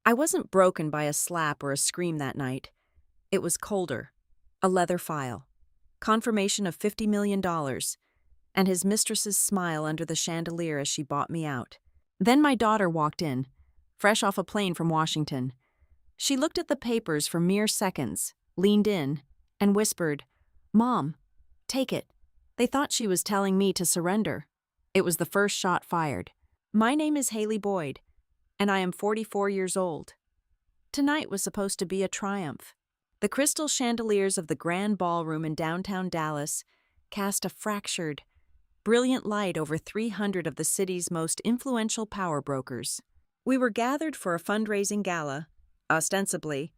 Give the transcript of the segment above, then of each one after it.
I wasn't broken by a slap or a scream that night. It was colder. A leather file. Confirmation of $50 million. And his mistress's smile under the chandelier as she bought me out. Then my daughter walked in, fresh off a plane from Washington. She looked at the papers for mere seconds, leaned in, and whispered, "Mom, take it." They thought she was telling me to surrender. It was the first shot fired. My name is Haley Boyd, and I am 44 years old. Tonight was supposed to be a triumph. The crystal chandeliers of the grand ballroom in downtown Dallas cast a fractured, brilliant light over 300 of the city's most influential power brokers. We were gathered for a fundraising gala, ostensibly,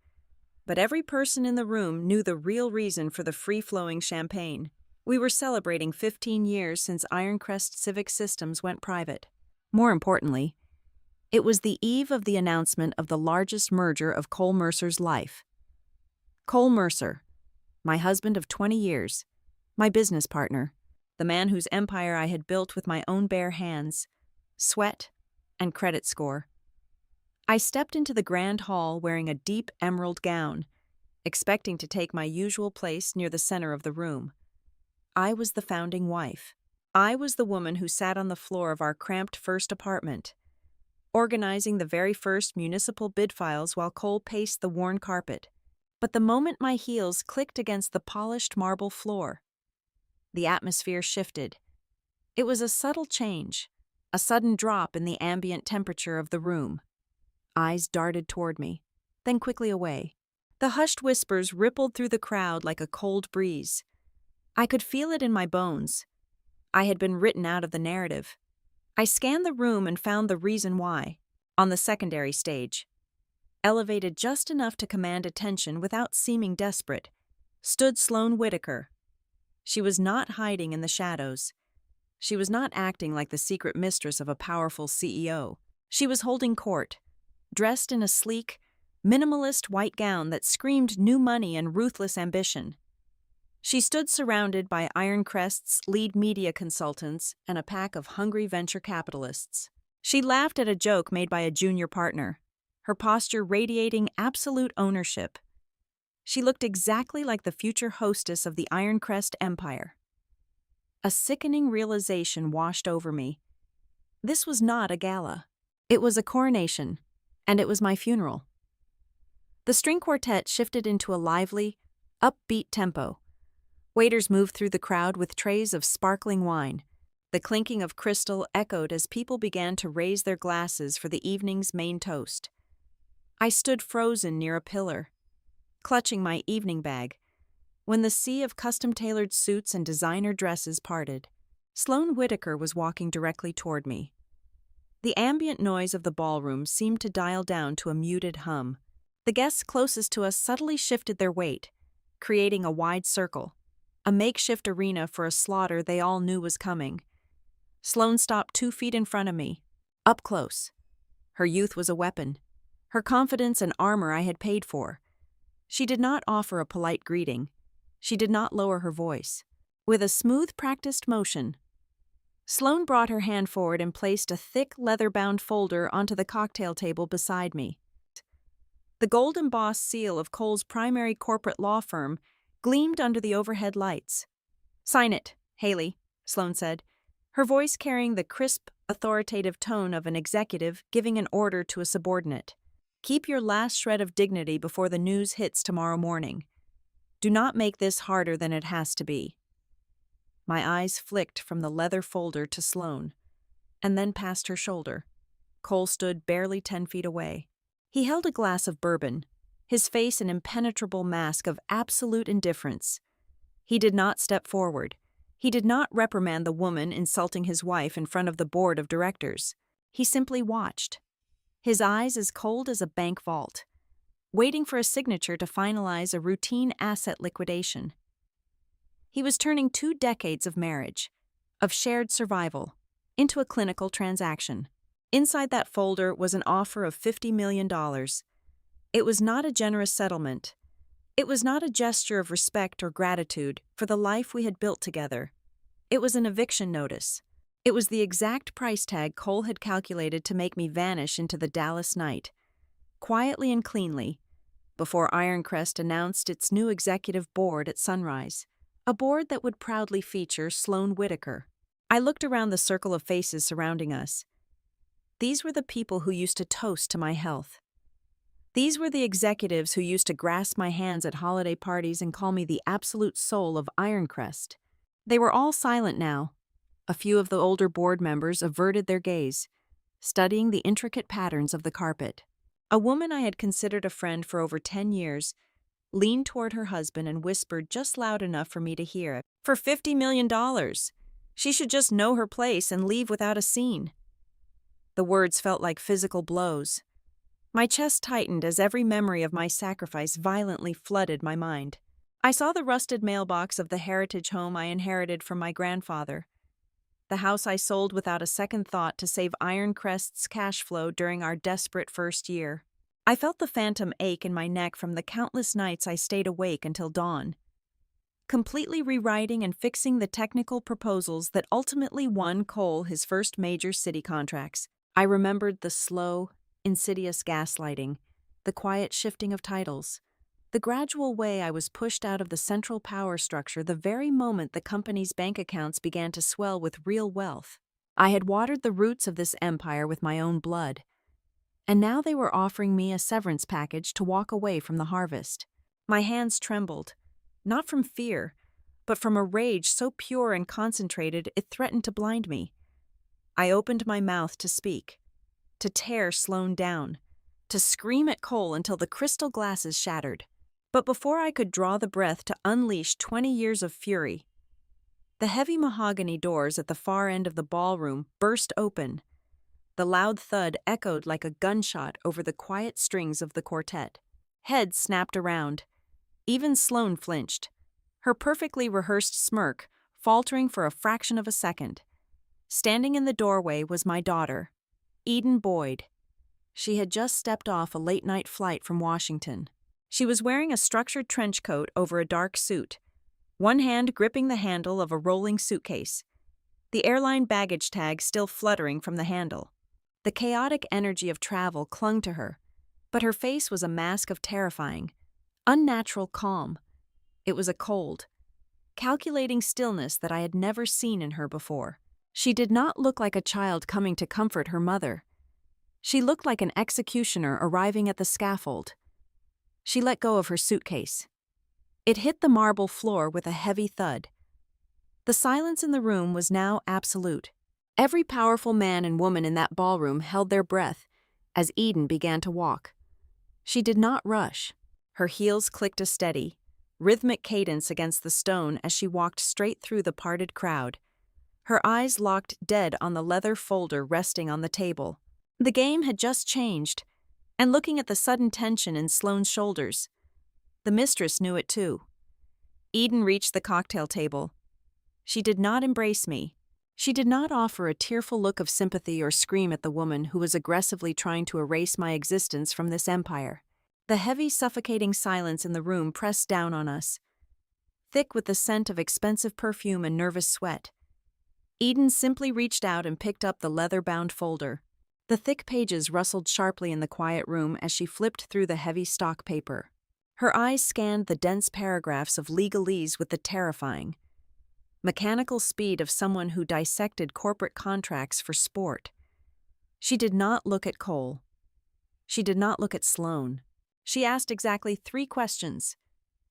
but every person in the room knew the real reason for the free-flowing champagne. We were celebrating 15 years since Ironcrest Civic Systems went private. More importantly, it was the eve of the announcement of the largest merger of Cole Mercer's life. Cole Mercer, my husband of 20 years, my business partner, the man whose empire I had built with my own bare hands, sweat, and credit score. I stepped into the grand hall wearing a deep emerald gown, expecting to take my usual place near the center of the room. I was the founding wife. I was the woman who sat on the floor of our cramped first apartment, organizing the very first municipal bid files while Cole paced the worn carpet. But the moment my heels clicked against the polished marble floor, the atmosphere shifted. It was a subtle change, a sudden drop in the ambient temperature of the room. Eyes darted toward me, then quickly away. The hushed whispers rippled through the crowd like a cold breeze. I could feel it in my bones. I had been written out of the narrative. I scanned the room and found the reason why. On the secondary stage, elevated just enough to command attention without seeming desperate, stood Sloane Whitaker. She was not hiding in the shadows. She was not acting like the secret mistress of a powerful CEO. She was holding court, dressed in a sleek, minimalist white gown that screamed new money and ruthless ambition. She stood surrounded by Ironcrest's lead media consultants and a pack of hungry venture capitalists. She laughed at a joke made by a junior partner, her posture radiating absolute ownership. She looked exactly like the future hostess of the Ironcrest empire. A sickening realization washed over me. This was not a gala. It was a coronation, and it was my funeral. The string quartet shifted into a lively, upbeat tempo. Waiters moved through the crowd with trays of sparkling wine. The clinking of crystal echoed as people began to raise their glasses for the evening's main toast. I stood frozen near a pillar, clutching my evening bag, when the sea of custom-tailored suits and designer dresses parted. Sloane Whitaker was walking directly toward me. The ambient noise of the ballroom seemed to dial down to a muted hum. The guests closest to us subtly shifted their weight, creating a wide circle, a makeshift arena for a slaughter they all knew was coming. Sloane stopped 2 feet in front of me, up close. Her youth was a weapon, her confidence an armor I had paid for. She did not offer a polite greeting. She did not lower her voice. With a smooth, practiced motion, Sloane brought her hand forward and placed a thick, leather-bound folder onto the cocktail table beside me. The gold-embossed seal of Cole's primary corporate law firm gleamed under the overhead lights. "Sign it, Haley," Sloane said, her voice carrying the crisp, authoritative tone of an executive giving an order to a subordinate. "Keep your last shred of dignity before the news hits tomorrow morning. Do not make this harder than it has to be." My eyes flicked from the leather folder to Sloane, and then past her shoulder. Cole stood barely 10 feet away. He held a glass of bourbon, his face an impenetrable mask of absolute indifference. He did not step forward. He did not reprimand the woman insulting his wife in front of the board of directors. He simply watched, his eyes as cold as a bank vault, waiting for a signature to finalize a routine asset liquidation. He was turning 2 decades of marriage, of shared survival, into a clinical transaction. Inside that folder was an offer of $50 million. It was not a generous settlement. It was not a gesture of respect or gratitude for the life we had built together. It was an eviction notice. It was the exact price tag Cole had calculated to make me vanish into the Dallas night. quietly and cleanly, before Ironcrest announced its new executive board at sunrise, a board that would proudly feature Sloane Whitaker. I looked around the circle of faces surrounding us. These were the people who used to toast to my health. These were the executives who used to grasp my hands at holiday parties and call me the absolute soul of Ironcrest. They were all silent now. A few of the older board members averted their gaze, studying the intricate patterns of the carpet. A woman I had considered a friend for over 10 years leaned toward her husband and whispered just loud enough for me to hear. For $50 million. She should just know her place and leave without a scene. The words felt like physical blows. My chest tightened as every memory of my sacrifice violently flooded my mind. I saw the rusted mailbox of the heritage home I inherited from my grandfather. The house I sold without a second thought to save Ironcrest's cash flow during our desperate first year. I felt the phantom ache in my neck from the countless nights I stayed awake until dawn, completely rewriting and fixing the technical proposals that ultimately won Cole his first major city contracts. I remembered the slow, insidious gaslighting, the quiet shifting of titles, the gradual way I was pushed out of the central power structure the very moment the company's bank accounts began to swell with real wealth. I had watered the roots of this empire with my own blood, and now they were offering me a severance package to walk away from the harvest. My hands trembled, not from fear, but from a rage so pure and concentrated it threatened to blind me. I opened my mouth to speak, to tear Sloane down, to scream at Cole until the crystal glasses shattered. But before I could draw the breath to unleash 20 years of fury, the heavy mahogany doors at the far end of the ballroom burst open. The loud thud echoed like a gunshot over the quiet strings of the quartet. Heads snapped around. Even Sloane flinched, her perfectly rehearsed smirk faltering for a fraction of a second. Standing in the doorway was my daughter, Eden Boyd. She had just stepped off a late-night flight from Washington. She was wearing a structured trench coat over a dark suit, one hand gripping the handle of a rolling suitcase, the airline baggage tag still fluttering from the handle. The chaotic energy of travel clung to her, but her face was a mask of terrifying, unnatural calm. It was a cold, calculating stillness that I had never seen in her before. She did not look like a child coming to comfort her mother. She looked like an executioner arriving at the scaffold. She let go of her suitcase. It hit the marble floor with a heavy thud. The silence in the room was now absolute. Every powerful man and woman in that ballroom held their breath as Eden began to walk. She did not rush. Her heels clicked a steady, rhythmic cadence against the stone as she walked straight through the parted crowd. Her eyes locked dead on the leather folder resting on the table. The game had just changed, and looking at the sudden tension in Sloane's shoulders, the mistress knew it too. Eden reached the cocktail table. She did not embrace me. She did not offer a tearful look of sympathy or scream at the woman who was aggressively trying to erase my existence from this empire. The heavy, suffocating silence in the room pressed down on us, thick with the scent of expensive perfume and nervous sweat. Eden simply reached out and picked up the leather-bound folder. The thick pages rustled sharply in the quiet room as she flipped through the heavy stock paper. Her eyes scanned the dense paragraphs of legalese with the terrifying, mechanical speed of someone who dissected corporate contracts for sport. She did not look at Cole. She did not look at Sloane. She asked exactly 3 questions,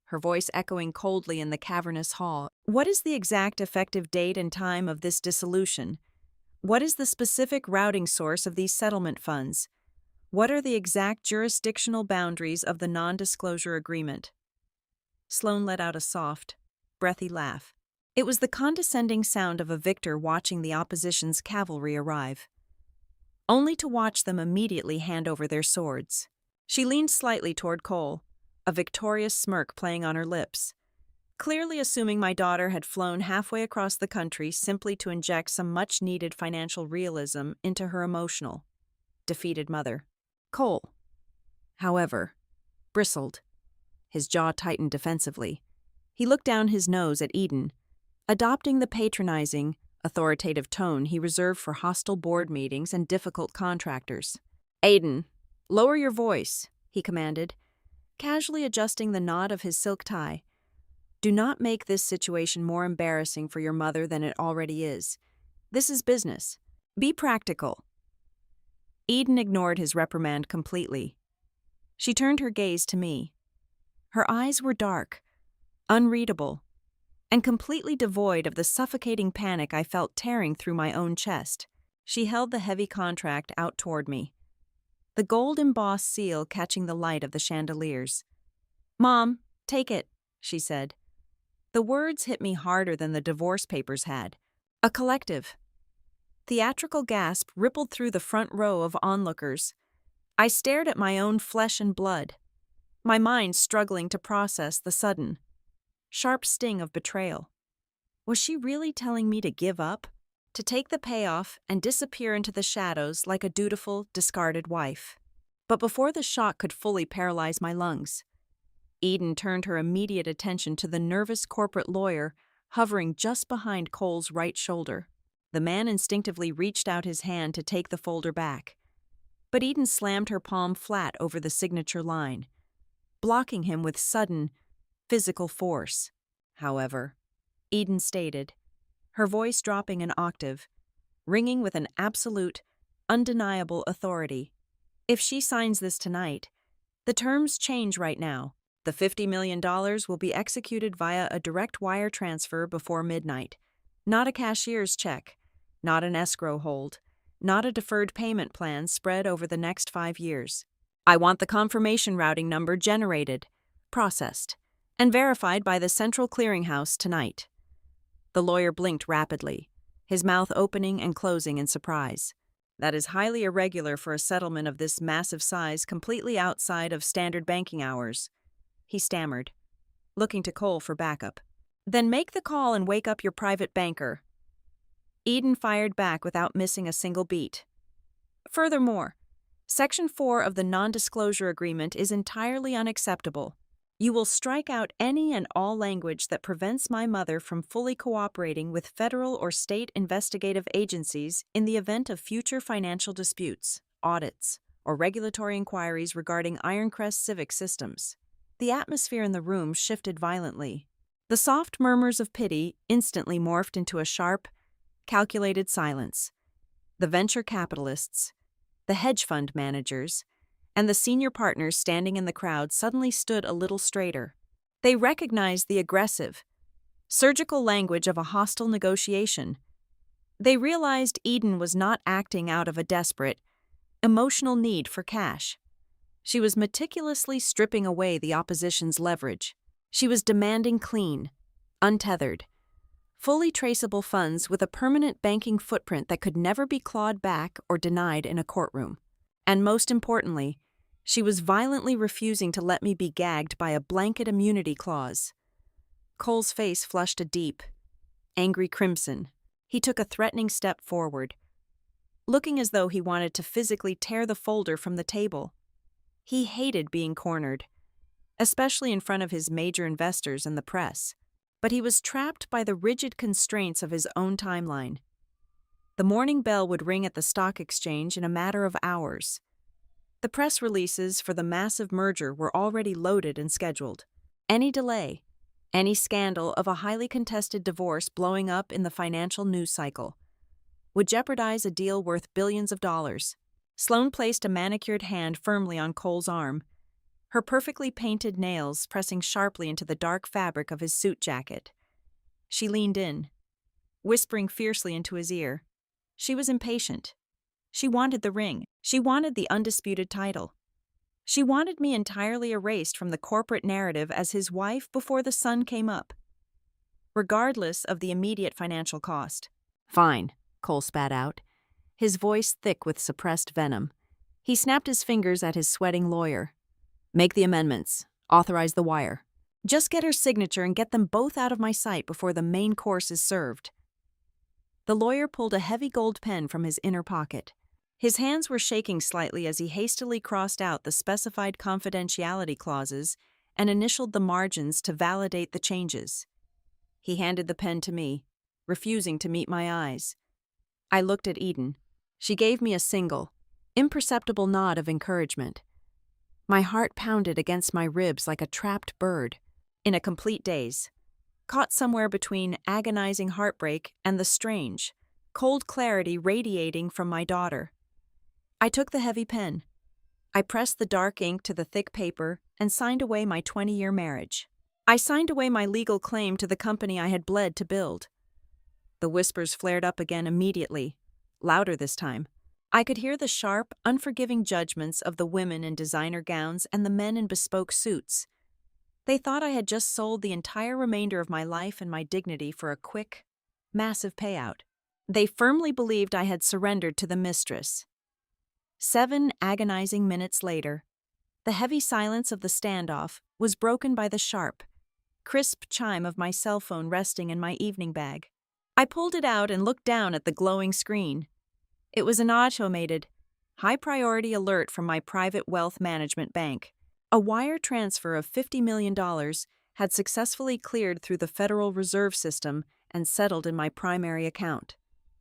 her voice echoing coldly in the cavernous hall. What is the exact effective date and time of this dissolution? What is the specific routing source of these settlement funds? What are the exact jurisdictional boundaries of the non-disclosure agreement? Sloane let out a soft, breathy laugh. It was the condescending sound of a victor watching the opposition's cavalry arrive, only to watch them immediately hand over their swords. She leaned slightly toward Cole, a victorious smirk playing on her lips, clearly assuming my daughter had flown halfway across the country simply to inject some much-needed financial realism into her emotional, defeated mother. Cole, however, bristled. His jaw tightened defensively. He looked down his nose at Eden, adopting the patronizing, authoritative tone he reserved for hostile board meetings and difficult contractors. Aiden, "Lower your voice," he commanded, casually adjusting the knot of his silk tie. "Do not make this situation more embarrassing for your mother than it already is. This is business. Be practical." Eden ignored his reprimand completely. She turned her gaze to me. Her eyes were dark, unreadable, and completely devoid of the suffocating panic I felt tearing through my own chest. She held the heavy contract out toward me, the gold-embossed seal catching the light of the chandeliers. "Mom, take it," she said. The words hit me harder than the divorce papers had. A collective, theatrical gasp rippled through the front row of onlookers. I stared at my own flesh and blood, my mind struggling to process the sudden, sharp sting of betrayal. Was she really telling me to give up? To take the payoff and disappear into the shadows like a dutiful, discarded wife? But before the shock could fully paralyze my lungs, Eden turned her immediate attention to the nervous corporate lawyer hovering just behind Cole's right shoulder. The man instinctively reached out his hand to take the folder back, but Eden slammed her palm flat over the signature line, blocking him with sudden, physical force. "However," Eden stated, her voice dropping an octave, ringing with an absolute, undeniable authority, "if she signs this tonight, the terms change right now. The $50 million will be executed via a direct wire transfer before midnight. Not a cashier's check, not an escrow hold, not a deferred payment plan spread over the next 5 years. I want the confirmation routing number generated, processed, and verified by the Central Clearinghouse tonight." The lawyer blinked rapidly, his mouth opening and closing in surprise. "That is highly irregular for a settlement of this massive size completely outside of standard banking hours," he stammered, looking to Cole for backup. "Then make the call and wake up your private banker." Eden fired back without missing a single beat. "Furthermore, Section 4 of the non-disclosure agreement is entirely unacceptable. You will strike out any and all language that prevents my mother from fully cooperating with federal or state investigative agencies in the event of future financial disputes, audits, or regulatory inquiries regarding Ironcrest civic systems." The atmosphere in the room shifted violently. The soft murmurs of pity instantly morphed into a sharp, calculated silence. The venture capitalists, the hedge fund managers, and the senior partners standing in the crowd suddenly stood a little straighter. They recognized the aggressive, surgical language of a hostile negotiation. They realized Eden was not acting out of a desperate, emotional need for cash. She was meticulously stripping away the opposition's leverage. She was demanding clean, untethered, fully traceable funds with a permanent banking footprint that could never be clawed back or denied in a courtroom. And most importantly, she was violently refusing to let me be gagged by a blanket immunity clause. Cole's face flushed a deep, angry crimson. He took a threatening step forward, looking as though he wanted to physically tear the folder from the table. He hated being cornered, especially in front of his major investors and the press, but he was trapped by the rigid constraints of his own timeline. The morning bell would ring at the stock exchange in a matter of hours. The press releases for the massive merger were already loaded and scheduled. Any delay, any scandal of a highly contested divorce blowing up in the financial news cycle, would jeopardize a deal worth billions of dollars. Sloane placed a manicured hand firmly on Cole's arm, her perfectly painted nails pressing sharply into the dark fabric of his suit jacket. She leaned in, whispering fiercely into his ear. She was impatient. She wanted the ring. She wanted the undisputed title. She wanted me entirely erased from the corporate narrative as his wife before the sun came up, regardless of the immediate financial cost. "Fine," Cole spat out, his voice thick with suppressed venom. He snapped his fingers at his sweating lawyer. "Make the amendments. Authorize the wire. Just get her signature and get them both out of my sight before the main course is served." The lawyer pulled a heavy gold pen from his inner pocket. His hands were shaking slightly as he hastily crossed out the specified confidentiality clauses and initialed the margins to validate the changes. He handed the pen to me, refusing to meet my eyes. I looked at Eden. She gave me a single, imperceptible nod of encouragement. My heart pounded against my ribs like a trapped bird. In a complete daze, caught somewhere between agonizing heartbreak and the strange, cold clarity radiating from my daughter. I took the heavy pen. I pressed the dark ink to the thick paper and signed away my 20-year marriage. I signed away my legal claim to the company I had bled to build. The whispers flared up again immediately, louder this time. I could hear the sharp, unforgiving judgments of the women in designer gowns and the men in bespoke suits. They thought I had just sold the entire remainder of my life and my dignity for a quick, massive payout. They firmly believed I had surrendered to the Mistress. 7 agonizing minutes later, the heavy silence of the standoff was broken by the sharp, crisp chime of my cell phone resting in my evening bag. I pulled it out and looked down at the glowing screen. It was an automated, high-priority alert from my private wealth management bank. A wire transfer of $50 million had successfully cleared through the Federal Reserve System and settled in my primary account.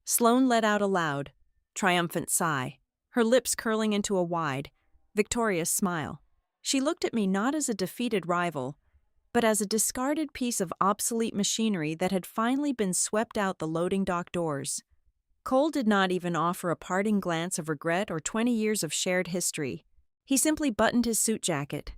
Sloane let out a loud, triumphant sigh, her lips curling into a wide, victorious smile. She looked at me not as a defeated rival, but as a discarded piece of obsolete machinery that had finally been swept out the loading dock doors. Cole did not even offer a parting glance of regret or 20 years of shared history. He simply buttoned his suit jacket,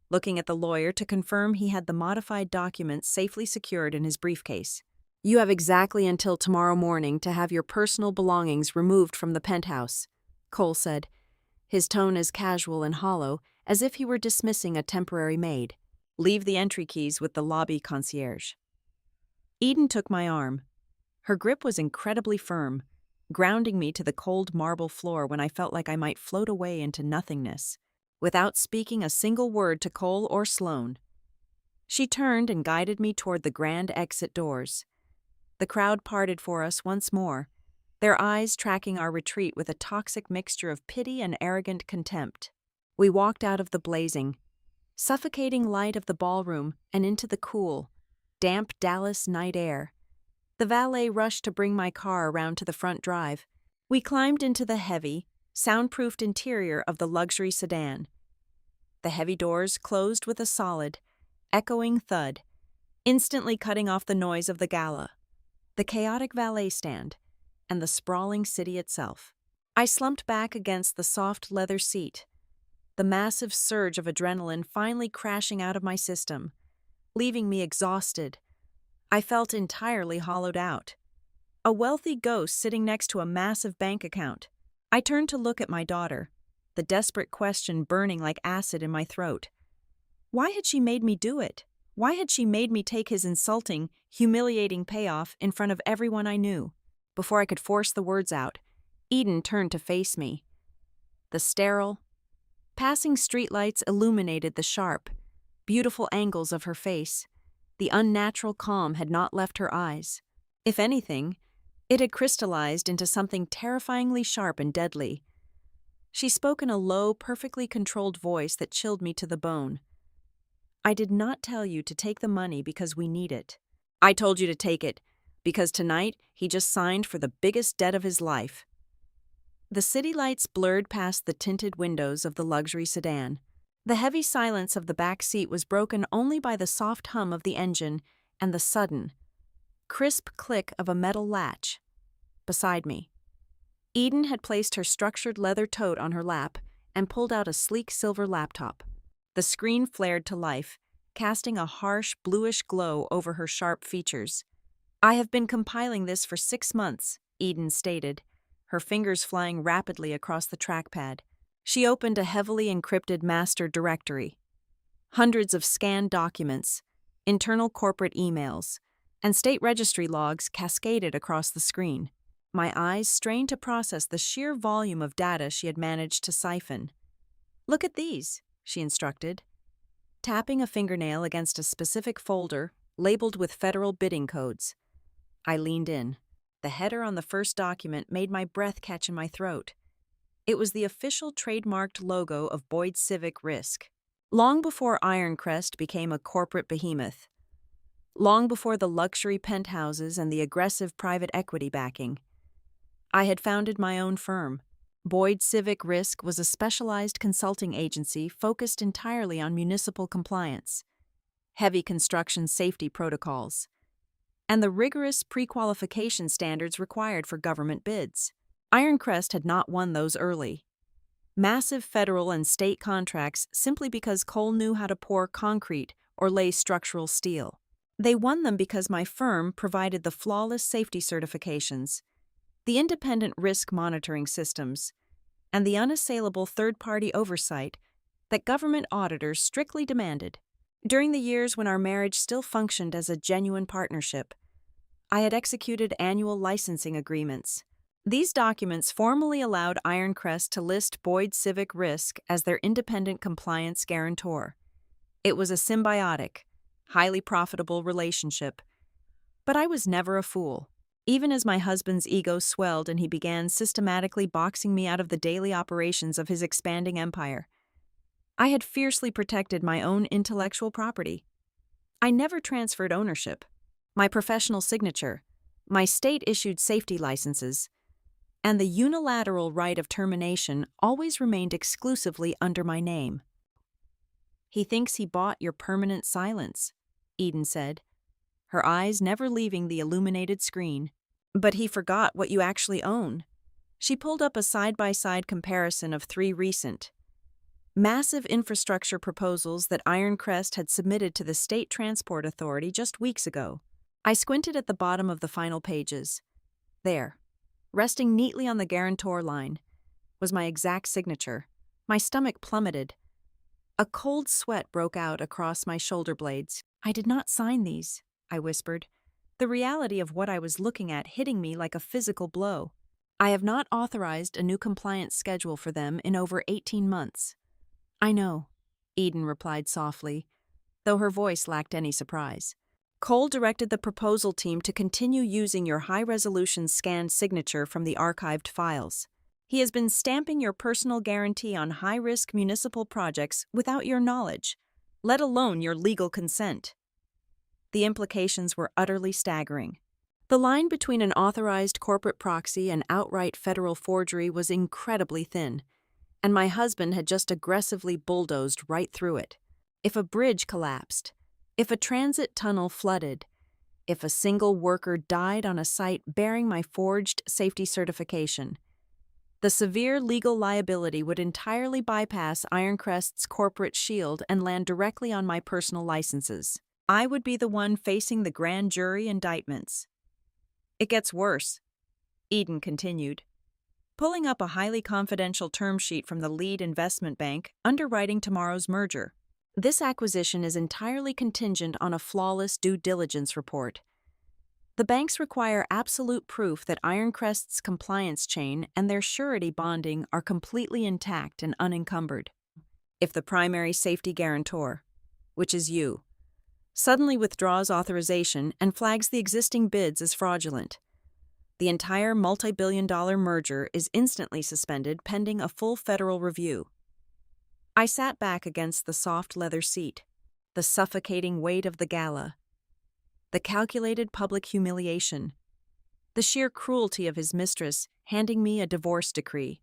looking at the lawyer to confirm he had the modified documents safely secured in his briefcase. "You have exactly until tomorrow morning to have your personal belongings removed from the penthouse," Cole said, his tone as casual and hollow as if he were dismissing a temporary maid. "Leave the entry keys with the lobby concierge." Eden took my arm. Her grip was incredibly firm, grounding me to the cold marble floor when I felt like I might float away into nothingness, without speaking a single word to Cole or Sloane. She turned and guided me toward the grand exit doors. The crowd parted for us once more, their eyes tracking our retreat with a toxic mixture of pity and arrogant contempt. We walked out of the blazing, suffocating light of the ballroom and into the cool, damp Dallas night air. The valet rushed to bring my car around to the front drive. We climbed into the heavy, soundproofed interior of the luxury sedan. The heavy doors closed with a solid, echoing thud, instantly cutting off the noise of the gala, the chaotic valet stand, and the sprawling city itself. I slumped back against the soft leather seat, the massive surge of adrenaline finally crashing out of my system, leaving me exhausted. I felt entirely hollowed out. A wealthy ghost sitting next to a massive bank account. I turned to look at my daughter, the desperate question burning like acid in my throat. Why had she made me do it? Why had she made me take his insulting, humiliating payoff in front of everyone I knew? Before I could force the words out, Eden turned to face me. The sterile, passing streetlights illuminated the sharp, beautiful angles of her face. The unnatural calm had not left her eyes. If anything, it had crystallized into something terrifyingly sharp and deadly. She spoke in a low, perfectly controlled voice that chilled me to the bone. "I did not tell you to take the money because we need it. I told you to take it because tonight he just signed for the biggest debt of his life." The city lights blurred past the tinted windows of the luxury sedan. The heavy silence of the back seat was broken only by the soft hum of the engine and the sudden, crisp click of a metal latch. Beside me, Eden had placed her structured leather tote on her lap and pulled out a sleek silver laptop. The screen flared to life, casting a harsh, bluish glow over her sharp features. "I have been compiling this for 6 months," Eden stated, her fingers flying rapidly across the trackpad. She opened a heavily encrypted master directory. Hundreds of scanned documents, internal corporate emails, and state registry logs cascaded across the screen. My eyes strained to process the sheer volume of data she had managed to siphon. "Look at these," she instructed, tapping a fingernail against a specific folder labeled with federal bidding codes. I leaned in. The header on the first document made my breath catch in my throat. It was the official trademarked logo of Boyd Civic Risk. Long before Ironcrest became a corporate behemoth. Long before the luxury penthouses and the aggressive private equity backing. I had founded my own firm, Boyd Civic Risk was a specialized consulting agency focused entirely on municipal compliance, heavy construction safety protocols, and the rigorous pre-qualification standards required for government bids. Ironcrest had not won those early. Massive federal and state contracts simply because Cole knew how to pour concrete or lay structural steel. They won them because my firm provided the flawless safety certifications, the independent risk monitoring systems, and the unassailable third-party oversight that government auditors strictly demanded. During the years when our marriage still functioned as a genuine partnership, I had executed annual licensing agreements. These documents formally allowed Ironcrest to list Boyd Civic Risk as their independent compliance guarantor. It was a symbiotic, highly profitable relationship. But I was never a fool. Even as my husband's ego swelled and he began systematically boxing me out of the daily operations of his expanding empire, I had fiercely protected my own intellectual property. I never transferred ownership. My professional signature, my state-issued safety licenses, and the unilateral right of termination always remained exclusively under my name. "He thinks he bought your permanent silence," Eden said, her eyes never leaving the illuminated screen. "But he forgot what you actually own." She pulled up a side-by-side comparison of 3 recent, massive infrastructure proposals that Ironcrest had submitted to the State Transport Authority just weeks ago. I squinted at the bottom of the final pages. There, resting neatly on the guarantor line, was my exact signature. My stomach plummeted. A cold sweat broke out across my shoulder blades. "I did not sign these," I whispered, the reality of what I was looking at hitting me like a physical blow. "I have not authorized a new compliance schedule for them in over 18 months. "I know," Eden replied softly, though her voice lacked any surprise. "Cole directed the proposal team to continue using your high-resolution scanned signature from the archived files. He has been stamping your personal guarantee on high-risk municipal projects without your knowledge, let alone your legal consent." The implications were utterly staggering. The line between an authorized corporate proxy and outright federal forgery was incredibly thin, and my husband had just aggressively bulldozed right through it. If a bridge collapsed, if a transit tunnel flooded, if a single worker died on a site bearing my forged safety certification, the severe legal liability would entirely bypass Ironcrest's corporate shield and land directly on my personal licenses. I would be the one facing the grand jury indictments. "It gets worse," Eden continued, pulling up a highly confidential term sheet from the lead investment bank underwriting tomorrow's merger. "This acquisition is entirely contingent on a flawless due diligence report. The banks require absolute proof that Ironcrest's compliance chain and their surety bonding are completely intact and unencumbered. If the primary safety guarantor, which is you, suddenly withdraws authorization and flags the existing bids as fraudulent, the entire multi-billion-dollar merger is instantly suspended pending a full federal review." I sat back against the soft leather seat, the suffocating weight of the gala, the calculated public humiliation, the sheer cruelty of his mistress handing me a divorce decree.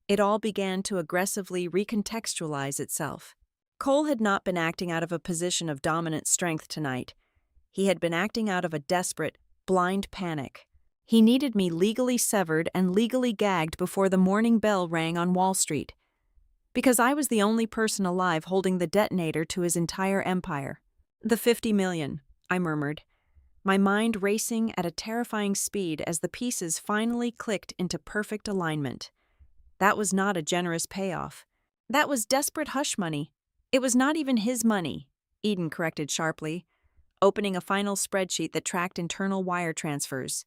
It all began to aggressively recontextualize itself. Cole had not been acting out of a position of dominant strength tonight. He had been acting out of a desperate, blind panic. He needed me legally severed and legally gagged before the morning bell rang on Wall Street, because I was the only person alive holding the detonator to his entire empire. "The 50 million, I murmured, my mind racing at a terrifying speed as the pieces finally clicked into perfect alignment. That was not a generous payoff. That was desperate hush money. It was not even his money, Eden corrected sharply, opening a final spreadsheet that tracked internal wire transfers.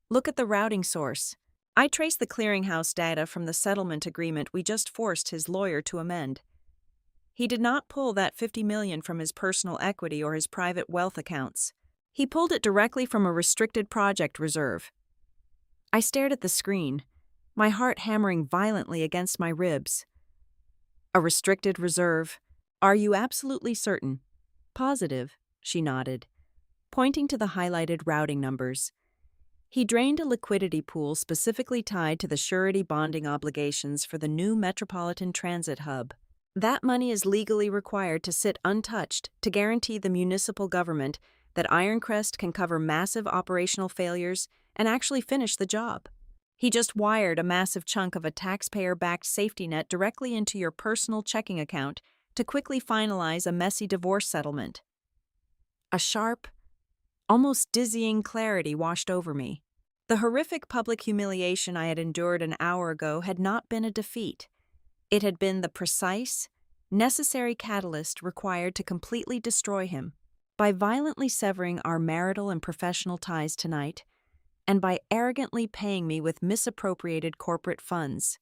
"Look at the routing source. I traced the clearinghouse data from the settlement agreement we just forced his lawyer to amend. He did not pull that 50 million from his personal equity or his private wealth accounts. He pulled it directly from a restricted project reserve." I stared at the screen, my heart hammering violently against my ribs. "A restricted reserve? Are you absolutely certain?" "Positive," she nodded, pointing to the highlighted routing numbers. He drained a liquidity pool specifically tied to the surety bonding obligations for the new Metropolitan Transit Hub. That money is legally required to sit untouched to guarantee the municipal government that Ironcrest can cover massive operational failures and actually finish the job. He just wired a massive chunk of a taxpayer-backed safety net directly into your personal checking account to quickly finalize a messy divorce settlement. A sharp, almost dizzying clarity washed over me. The horrific public humiliation I had endured an hour ago had not been a defeat. It had been the precise, necessary catalyst required to completely destroy him. By violently severing our marital and professional ties tonight, and by arrogantly paying me with misappropriated corporate funds.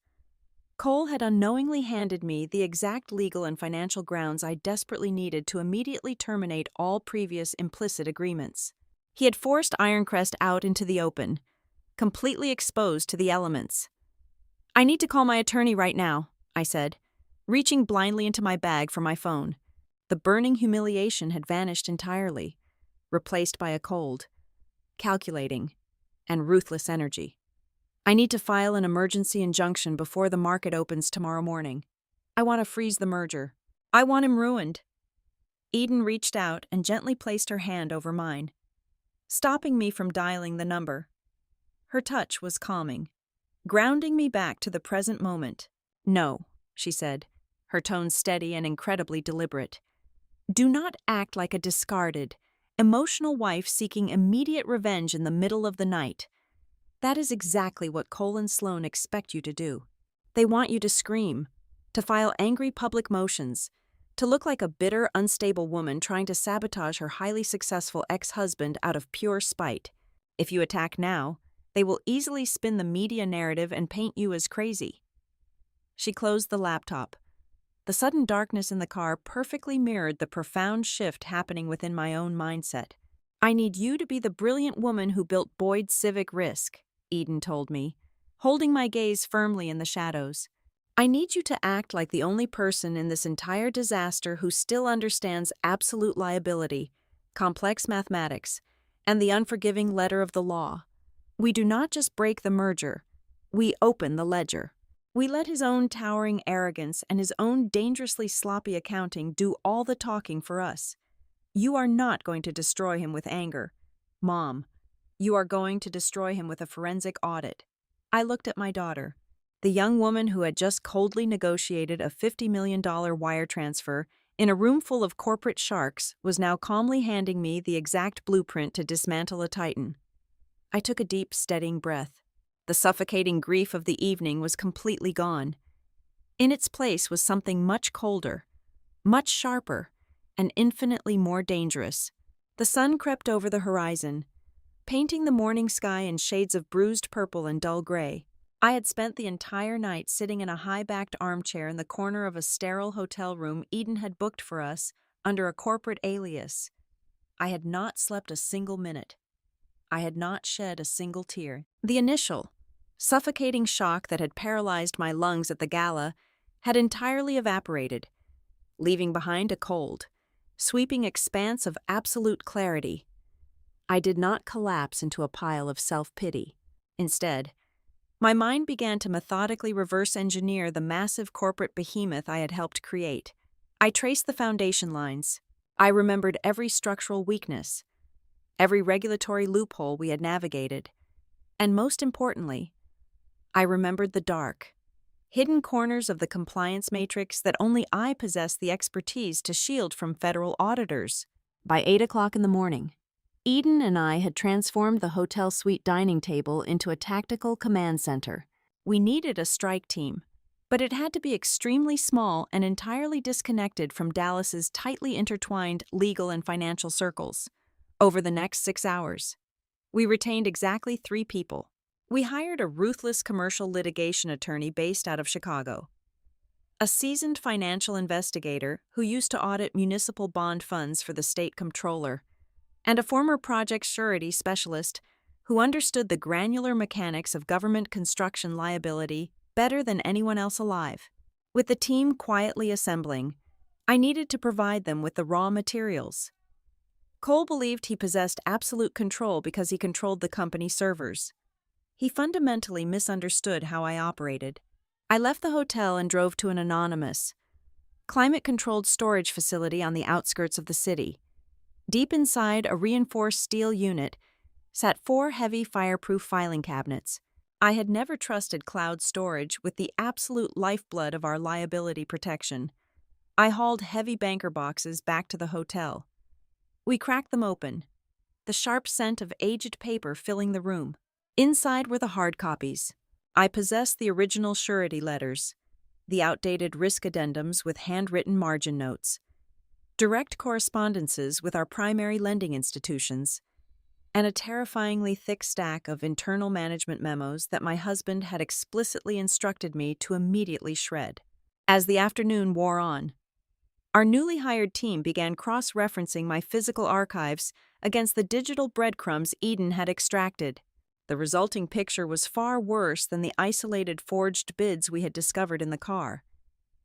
Cole had unknowingly handed me the exact legal and financial grounds I desperately needed to immediately terminate all previous implicit agreements. He had forced Ironcrest out into the open, completely exposed to the elements. "I need to call my attorney right now," I said, reaching blindly into my bag for my phone. The burning humiliation had vanished entirely, replaced by a cold, calculating, and ruthless energy. "I need to file an emergency injunction before the market opens tomorrow morning. I want to freeze the merger. I want him ruined." Eden reached out and gently placed her hand over mine, stopping me from dialing the number. Her touch was calming, grounding me back to the present moment. "No," she said, her tone steady and incredibly deliberate. "Do not act like a discarded, emotional wife seeking immediate revenge in the middle of the night. That is exactly what Cole and Sloan expect you to do. They want you to scream, to file angry public motions, to look like a bitter, unstable woman trying to sabotage her highly successful ex-husband out of pure spite. If you attack now, they will easily spin the media narrative and paint you as crazy." She closed the laptop. The sudden darkness in the car perfectly mirrored the profound shift happening within my own mindset. "I need you to be the brilliant woman who built Boyd's Civic Risk," Eden told me, holding my gaze firmly in the shadows. "I need you to act like the only person in this entire disaster who still understands absolute liability, complex mathematics, and the unforgiving letter of the law. We do not just break the merger, we open the ledger. We let his own towering arrogance and his own dangerously sloppy accounting do all the talking for us. You are not going to destroy him with anger, Mom. You are going to destroy him with a forensic audit." I looked at my daughter. The young woman who had just coldly negotiated a $50 million wire transfer in a room full of corporate sharks was now calmly handing me the exact blueprint to dismantle a titan. I took a deep, steadying breath. The suffocating grief of the evening was completely gone. In its place was something much colder, much sharper, and infinitely more dangerous. The sun crept over the horizon, painting the morning sky in shades of bruised purple and dull gray. I had spent the entire night sitting in a high-backed armchair in the corner of a sterile hotel room Eden had booked for us under a corporate alias. I had not slept a single minute. I had not shed a single tear. The initial, suffocating shock that had paralyzed my lungs at the gala had entirely evaporated, leaving behind a cold, sweeping expanse of absolute clarity. I did not collapse into a pile of self-pity. Instead, my mind began to methodically reverse-engineer the massive corporate behemoth I had helped create. I traced the foundation lines. I remembered every structural weakness, every regulatory loophole we had navigated, and most importantly, I remembered the dark, hidden corners of the compliance matrix that only I possessed the expertise to shield from federal auditors. By 8 o'clock in the morning, Eden and I had transformed the hotel suite dining table into a tactical command center. We needed a strike team, but it had to be extremely small and entirely disconnected from Dallas's tightly intertwined legal and financial circles. Over the next 6 hours, we retained exactly 3 people. We hired a ruthless commercial litigation attorney based out of Chicago, a seasoned financial investigator who used to audit municipal bond funds for the state comptroller, and a former project surety specialist who understood the granular mechanics of government construction liability better than anyone else alive. With the team quietly assembling, I needed to provide them with the raw materials. Cole believed he possessed absolute control because he controlled the company servers. He fundamentally misunderstood how I operated. I left the hotel and drove to an anonymous, climate-controlled storage facility on the outskirts of the city. Deep inside a reinforced steel unit sat 4 heavy fireproof filing cabinets. I had never trusted cloud storage with the absolute lifeblood of our liability protection. I hauled heavy banker boxes back to the hotel. We cracked them open, the sharp scent of aged paper filling the room. Inside were the hard copies. I possessed the original surety letters, the outdated risk addendums with handwritten margin notes, direct correspondences with our primary lending institutions, and a terrifyingly thick stack of internal management memos that my husband had explicitly instructed me to immediately shred. As the afternoon wore on, our newly hired team began cross-referencing my physical archives against the digital breadcrumbs Eden had extracted. The resulting picture was far worse than the isolated forged bids we had discovered in the car.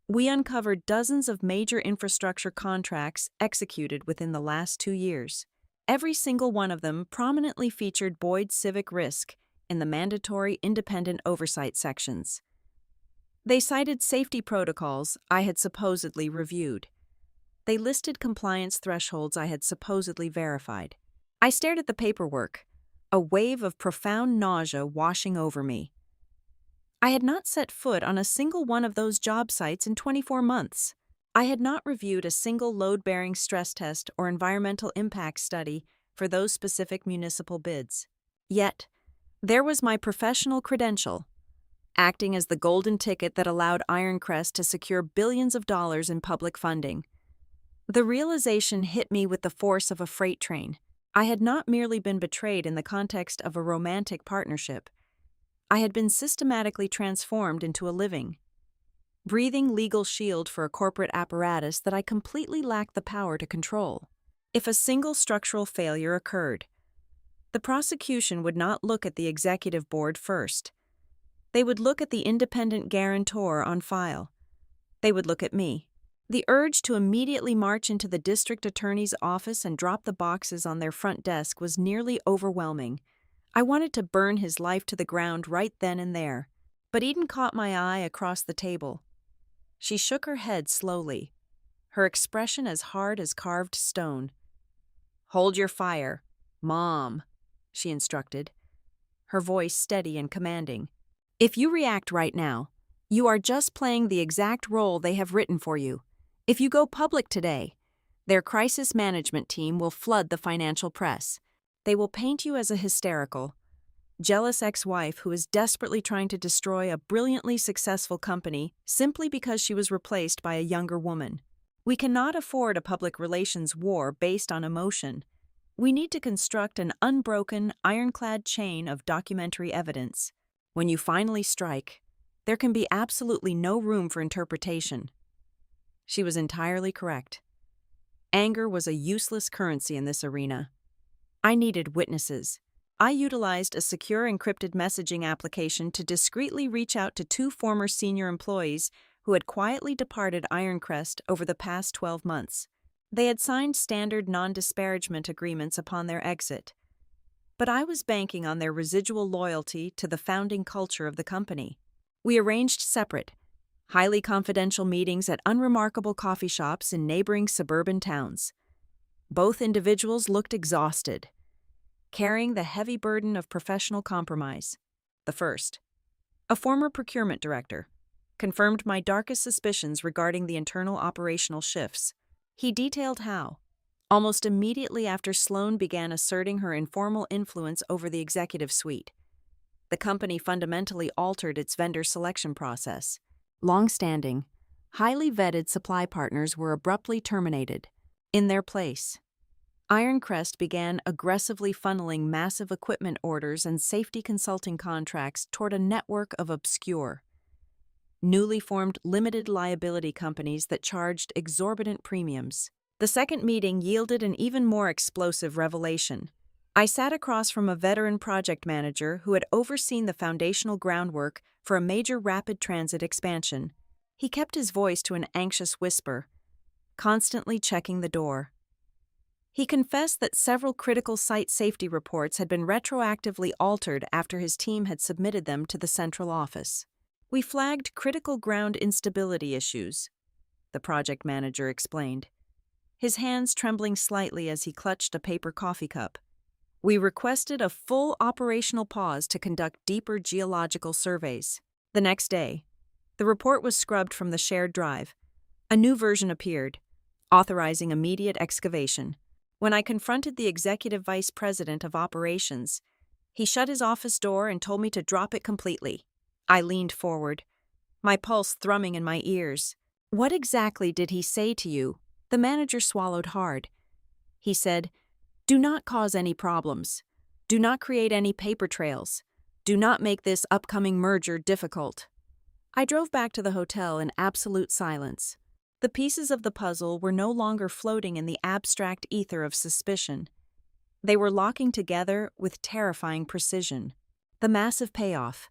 We uncovered dozens of major infrastructure contracts executed within the last 2 years. Every single one of them prominently featured Boyd's civic risk in the mandatory independent oversight sections. They cited safety protocols I had supposedly reviewed. They listed compliance thresholds I had supposedly verified. I stared at the paperwork, a wave of profound nausea washing over me. I had not set foot on a single one of those job sites in 24 months. I had not reviewed a single load-bearing stress test or environmental impact study for those specific municipal bids. Yet, there was my professional credential, acting as the golden ticket that allowed Ironcrest to secure billions of dollars in public funding. The realization hit me with the force of a freight train. I had not merely been betrayed in the context of a romantic partnership. I had been systematically transformed into a living, breathing legal shield for a corporate apparatus that I completely lacked the power to control. If a single structural failure occurred, the prosecution would not look at the executive board first. They would look at the independent guarantor on file. They would look at me. The urge to immediately march into the district attorney's office and drop the boxes on their front desk was nearly overwhelming. I wanted to burn his life to the ground right then and there. But Eden caught my eye across the table. She shook her head slowly, her expression as hard as carved stone. "Hold your fire, Mom," she instructed, her voice steady and commanding. "If you react right now, you are just playing the exact role they have written for you. If you go public today, their crisis management team will flood the financial press. They will paint you as a hysterical, jealous ex-wife who is desperately trying to destroy a brilliantly successful company simply because she was replaced by a younger woman. We cannot afford a public relations war based on emotion. We need to construct an unbroken, ironclad chain of documentary evidence. When you finally strike, there can be absolutely no room for interpretation." She was entirely correct. Anger was a useless currency in this arena. I needed witnesses. I utilized a secure encrypted messaging application to discreetly reach out to 2 former senior employees who had quietly departed Ironcrest over the past 12 months. They had signed standard non-disparagement agreements upon their exit. But I was banking on their residual loyalty to the founding culture of the company. We arranged separate, highly confidential meetings at unremarkable coffee shops in neighboring suburban towns. Both individuals looked exhausted, carrying the heavy burden of professional compromise. The first, a former procurement director, confirmed my darkest suspicions regarding the internal operational shifts. He detailed how, almost immediately after Sloan began asserting her informal influence over the executive suite, the company fundamentally altered its vendor selection process. Long-standing, highly vetted supply partners were abruptly terminated. In their place, Ironcrest began aggressively funneling massive equipment orders and safety consulting contracts toward a network of obscure, newly formed limited liability companies that charged exorbitant premiums. The second meeting yielded an even more explosive revelation. I sat across from a veteran project manager who had overseen the foundational groundwork for a major rapid transit expansion. He kept his voice to an anxious whisper, constantly checking the door. He confessed that several critical site safety reports had been retroactively altered after his team had submitted them to the central office. "We flagged critical ground instability issues," the project manager explained, his hands trembling slightly as he clutched a paper coffee cup. "We requested a full operational pause to conduct deeper geological surveys." The next day, the report was scrubbed from the shared drive. A new version appeared, authorizing immediate excavation. When I confronted the executive vice president of operations, he shut his office door and told me to drop it completely. I leaned forward, my pulse thrumming in my ears. "What exactly did he say to you?" The manager swallowed hard. He said, "Do not cause any problems. Do not create any paper trails. Do not make this upcoming merger difficult." I drove back to the hotel in absolute silence. The pieces of the puzzle were no longer floating in the abstract ether of suspicion. They were locking together with terrifying precision. The massive payoff,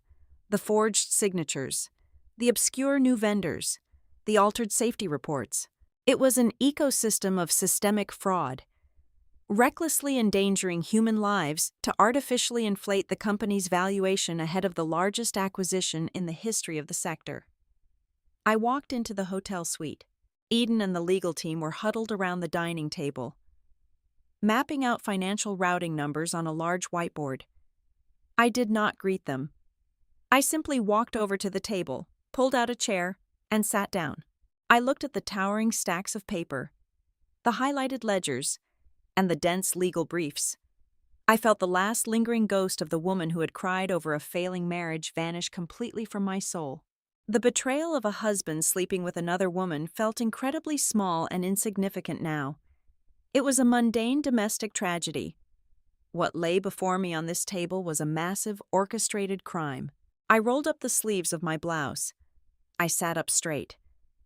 the forged signatures, the obscure new vendors, the altered safety reports. It was an ecosystem of systemic fraud, recklessly endangering human lives to artificially inflate the company's valuation ahead of the largest acquisition in the history of the sector. I walked into the hotel suite. Eden and the legal team were huddled around the dining table, mapping out financial routing numbers on a large whiteboard. I did not greet them. I simply walked over to the table, pulled out a chair, and sat down. I looked at the towering stacks of paper, the highlighted ledgers, and the dense legal briefs. I felt the last lingering ghost of the woman who had cried over a failing marriage vanish completely from my soul. The betrayal of a husband sleeping with another woman felt incredibly small and insignificant now. It was a mundane domestic tragedy. What lay before me on this table was a massive, orchestrated crime. I rolled up the sleeves of my blouse. I sat up straight,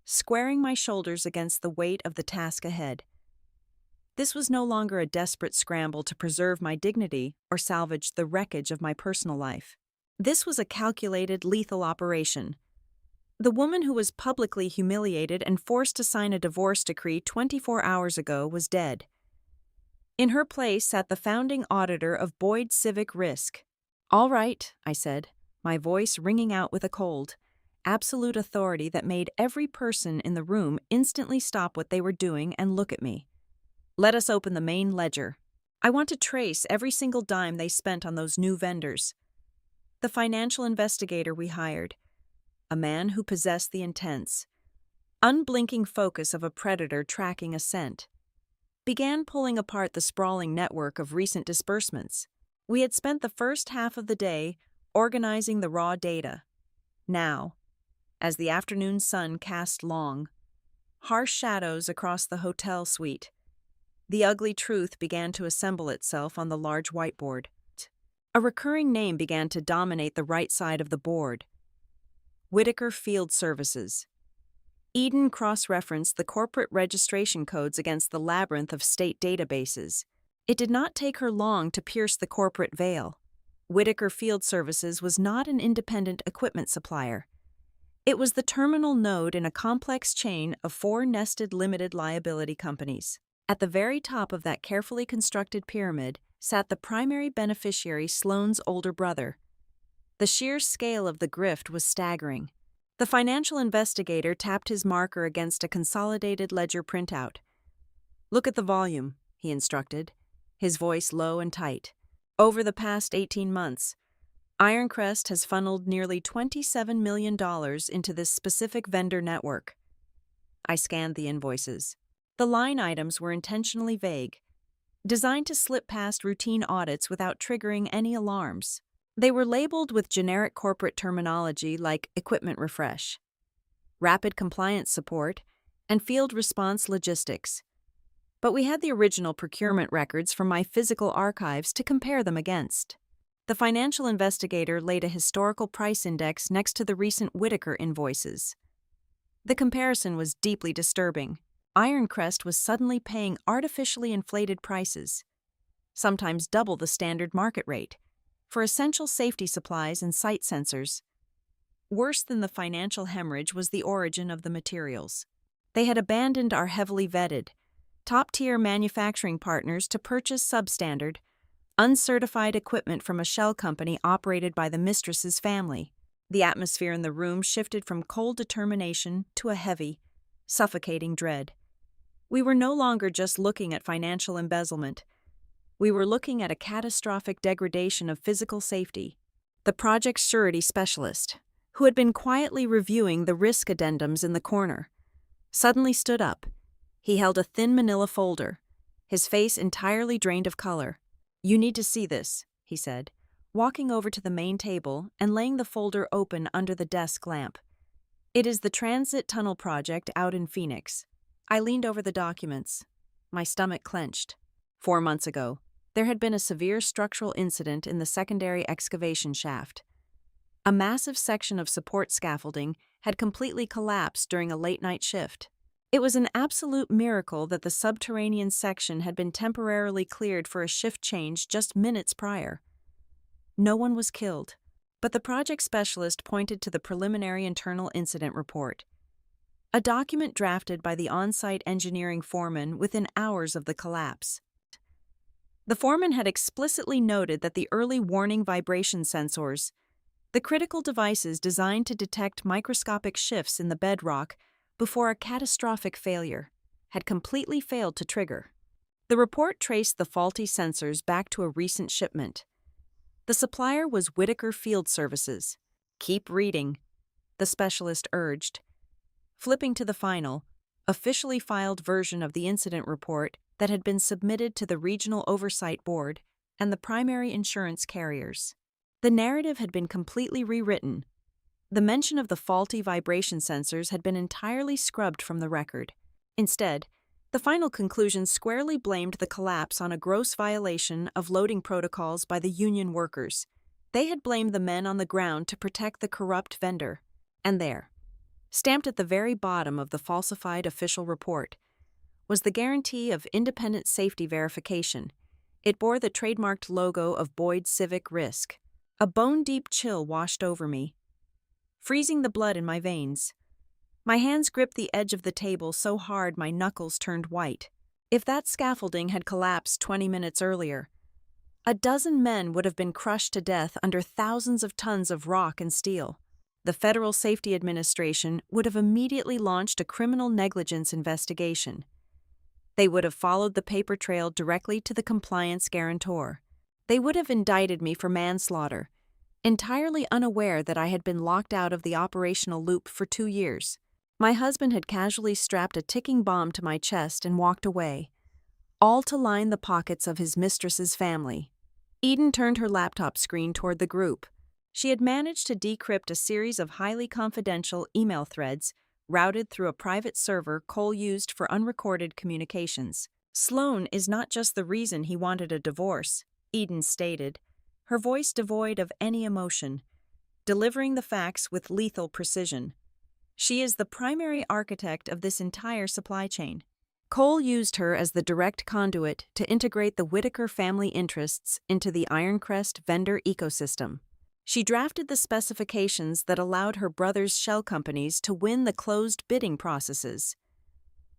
squaring my shoulders against the weight of the task ahead. This was no longer a desperate scramble to preserve my dignity or salvage the wreckage of my personal life. This was a calculated, lethal operation. The woman who was publicly humiliated and forced to sign a divorce decree 24 hours ago was dead. In her place sat the founding auditor of Boyd Civic Risk. "All right," I said, my voice ringing out with a cold, absolute authority that made every person in the room instantly stop what they were doing and look at me. "Let us open the main ledger. I want to trace every single dime they spent on those new vendors." The financial investigator we hired, a man who possessed the intense, unblinking focus of a predator tracking a scent, began pulling apart the sprawling network of recent disbursements. We had spent the first half of the day organizing the raw data. Now, as the afternoon sun cast long, harsh shadows across the hotel suite, the ugly truth began to assemble itself on the large whiteboard. A recurring name began to dominate the right side of the board: Whitaker Field Services. Eden cross-referenced the corporate registration codes against the labyrinth of state databases. It did not take her long to pierce the corporate veil. Whitaker Field Services was not an independent equipment supplier. It was the terminal node in a complex chain of 4 nested limited liability companies. At the very top of that carefully constructed pyramid sat the primary beneficiary, Sloane's older brother. The sheer scale of the grift was staggering. The financial investigator tapped his marker against a consolidated ledger printout. "Look at the volume," he instructed, his voice low and tight. "Over the past 18 months, Ironcrest has funneled nearly $27 million into this specific vendor network." I scanned the invoices. The line items were intentionally vague, designed to slip past routine audits without triggering any alarms. They were labeled with generic corporate terminology like equipment refresh, rapid compliance support, and field response logistics. But we had the original procurement records from my physical archives to compare them against. The financial investigator laid a historical price index next to the recent Whitaker invoices. The comparison was deeply disturbing. Ironcrest was suddenly paying artificially inflated prices, sometimes double the standard market rate, for essential safety supplies and site sensors. Worse than the financial hemorrhage was the origin of the materials. They had abandoned our heavily vetted, top-tier manufacturing partners to purchase substandard, uncertified equipment from a shell company operated by the Mistress's family. The atmosphere in the room shifted from cold determination to a heavy, suffocating dread. We were no longer just looking at financial embezzlement. We were looking at a catastrophic degradation of physical safety. The project's surety specialist, who had been quietly reviewing the risk addendums in the corner, suddenly stood up. He held a thin manila folder, his face entirely drained of color. "You need to see this," he said, walking over to the main table and laying the folder open under the desk lamp. "It is the transit tunnel project out in Phoenix." I leaned over the documents. My stomach clenched. 4 months ago, there had been a severe structural incident in the secondary excavation shaft. A massive section of support scaffolding had completely collapsed during a late-night shift. It was an absolute miracle that the subterranean section had been temporarily cleared for a shift change just minutes prior. No one was killed, but the project specialist pointed to the preliminary internal incident report, a document drafted by the on-site engineering foreman within hours of the collapse. The foreman had explicitly noted that the early warning vibration sensors, the critical devices designed to detect microscopic shifts in the bedrock before a catastrophic failure, had completely failed to trigger. The report traced the faulty sensors back to a recent shipment. The supplier was Whitaker Field Services. "Keep reading," the specialist urged. Flipping to the final, officially filed version of the incident report that had been submitted to the Regional Oversight Board and the primary insurance carriers. The narrative had been completely rewritten. The mention of the faulty vibration sensors had been entirely scrubbed from the record. Instead, the final conclusion squarely blamed the collapse on a gross violation of loading protocols by the union workers. They had blamed the men on the ground to protect the corrupt vendor. And there, stamped at the very bottom of the falsified official report, was the guarantee of independent safety verification. It bore the trademarked logo of Boyd Civic Risk. A bone-deep chill washed over me, freezing the blood in my veins. My hands gripped the edge of the table so hard my knuckles turned white. If that scaffolding had collapsed 20 minutes earlier, a dozen men would have been crushed to death under thousands of tons of rock and steel. The Federal Safety Administration would have immediately launched a criminal negligence investigation. They would have followed the paper trail directly to the compliance guarantor. They would have indicted me for manslaughter, entirely unaware that I had been locked out of the operational loop for 2 years. My husband had casually strapped a ticking bomb to my chest and walked away, all to line the pockets of his mistress's family. Eden turned her laptop screen toward the group. She had managed to decrypt a series of highly confidential email threads routed through a private server Cole used for unrecorded communications. "Sloan is not just the reason he wanted a divorce," Eden stated, her voice devoid of any emotion, delivering the facts with lethal precision. "She is the primary architect of this entire supply chain." Cole used her as the direct conduit to integrate the Whitaker family interests into the Ironcrest vendor ecosystem. She drafted the specifications that allowed her brother's shell companies to win the closed bidding processes.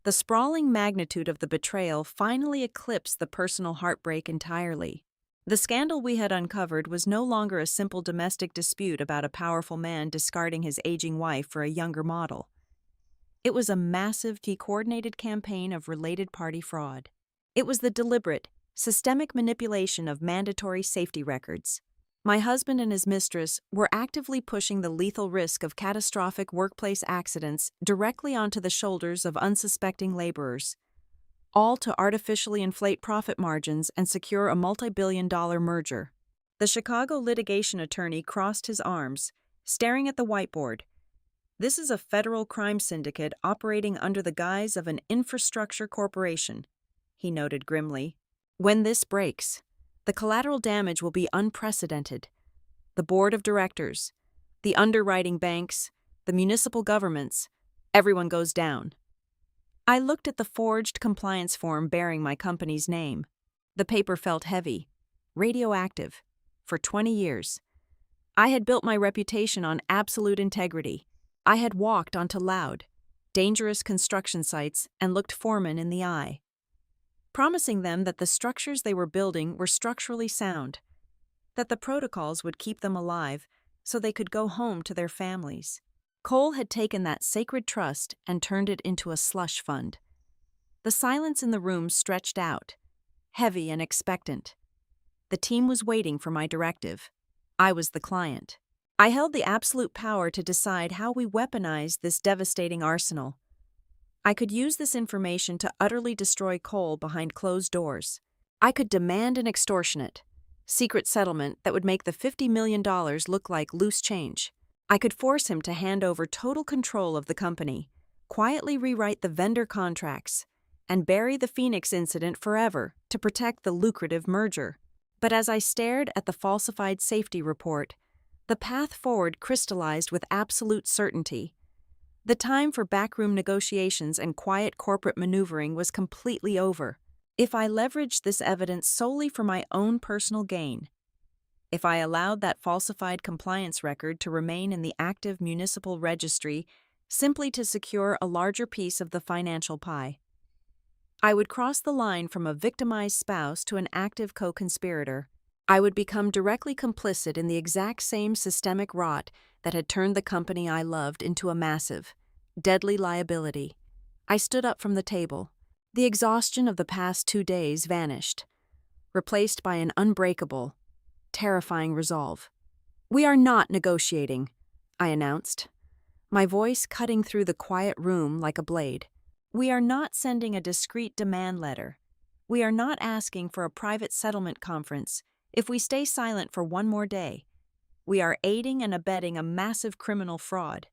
The sprawling magnitude of the betrayal finally eclipsed the personal heartbreak entirely. The scandal we had uncovered was no longer a simple domestic dispute about a powerful man discarding his aging wife for a younger model. It was a massive, coordinated campaign of related party fraud. It was the deliberate, systemic manipulation of mandatory safety records. My husband and his mistress were actively pushing the lethal risk of catastrophic workplace accidents directly onto the shoulders of unsuspecting laborers, all to artificially inflate profit margins and secure a multi-billion-dollar merger. The Chicago litigation attorney crossed his arms, staring at the whiteboard. "This is a federal crime syndicate operating under the guise of an infrastructure corporation," he noted grimly. "When this breaks, the collateral damage will be unprecedented. The board of directors, the underwriting banks, the municipal governments, everyone goes down." I looked at the forged compliance form bearing my company's name. The paper felt heavy, radioactive. For 20 years, I had built my reputation on absolute integrity. I had walked onto loud, dangerous construction sites and looked foremen in the eye. promising them that the structures they were building were structurally sound, that the protocols would keep them alive so they could go home to their families. Cole had taken that sacred trust and turned it into a slush fund. The silence in the room stretched out, heavy and expectant. The team was waiting for my directive. I was the client. I held the absolute power to decide how we weaponized this devastating arsenal. I could use this information to utterly destroy Cole behind closed doors. I could demand an extortionate, secret settlement that would make the $50 million look like loose change. I could force him to hand over total control of the company, quietly rewrite the vendor contracts, and bury the Phoenix incident forever to protect the lucrative merger. But as I stared at the falsified safety report, the path forward crystallized with absolute certainty. The time for backroom negotiations and quiet corporate maneuvering was completely over. If I leveraged this evidence solely for my own personal gain, if I allowed that falsified compliance record to remain in the active municipal registry simply to secure a larger piece of the financial pie, I would cross the line from a victimized spouse to an active co-conspirator. I would become directly complicit in the exact same systemic rot that had turned the company I loved into a massive, deadly liability. I stood up from the table. The exhaustion of the past 2 days vanished, replaced by an unbreakable, terrifying resolve. "We are not negotiating," I announced, my voice cutting through the quiet room like a blade. "We are not sending a discreet demand letter. We are not asking for a private settlement conference if we stay silent for one more day. We are aiding and abetting a massive criminal fraud."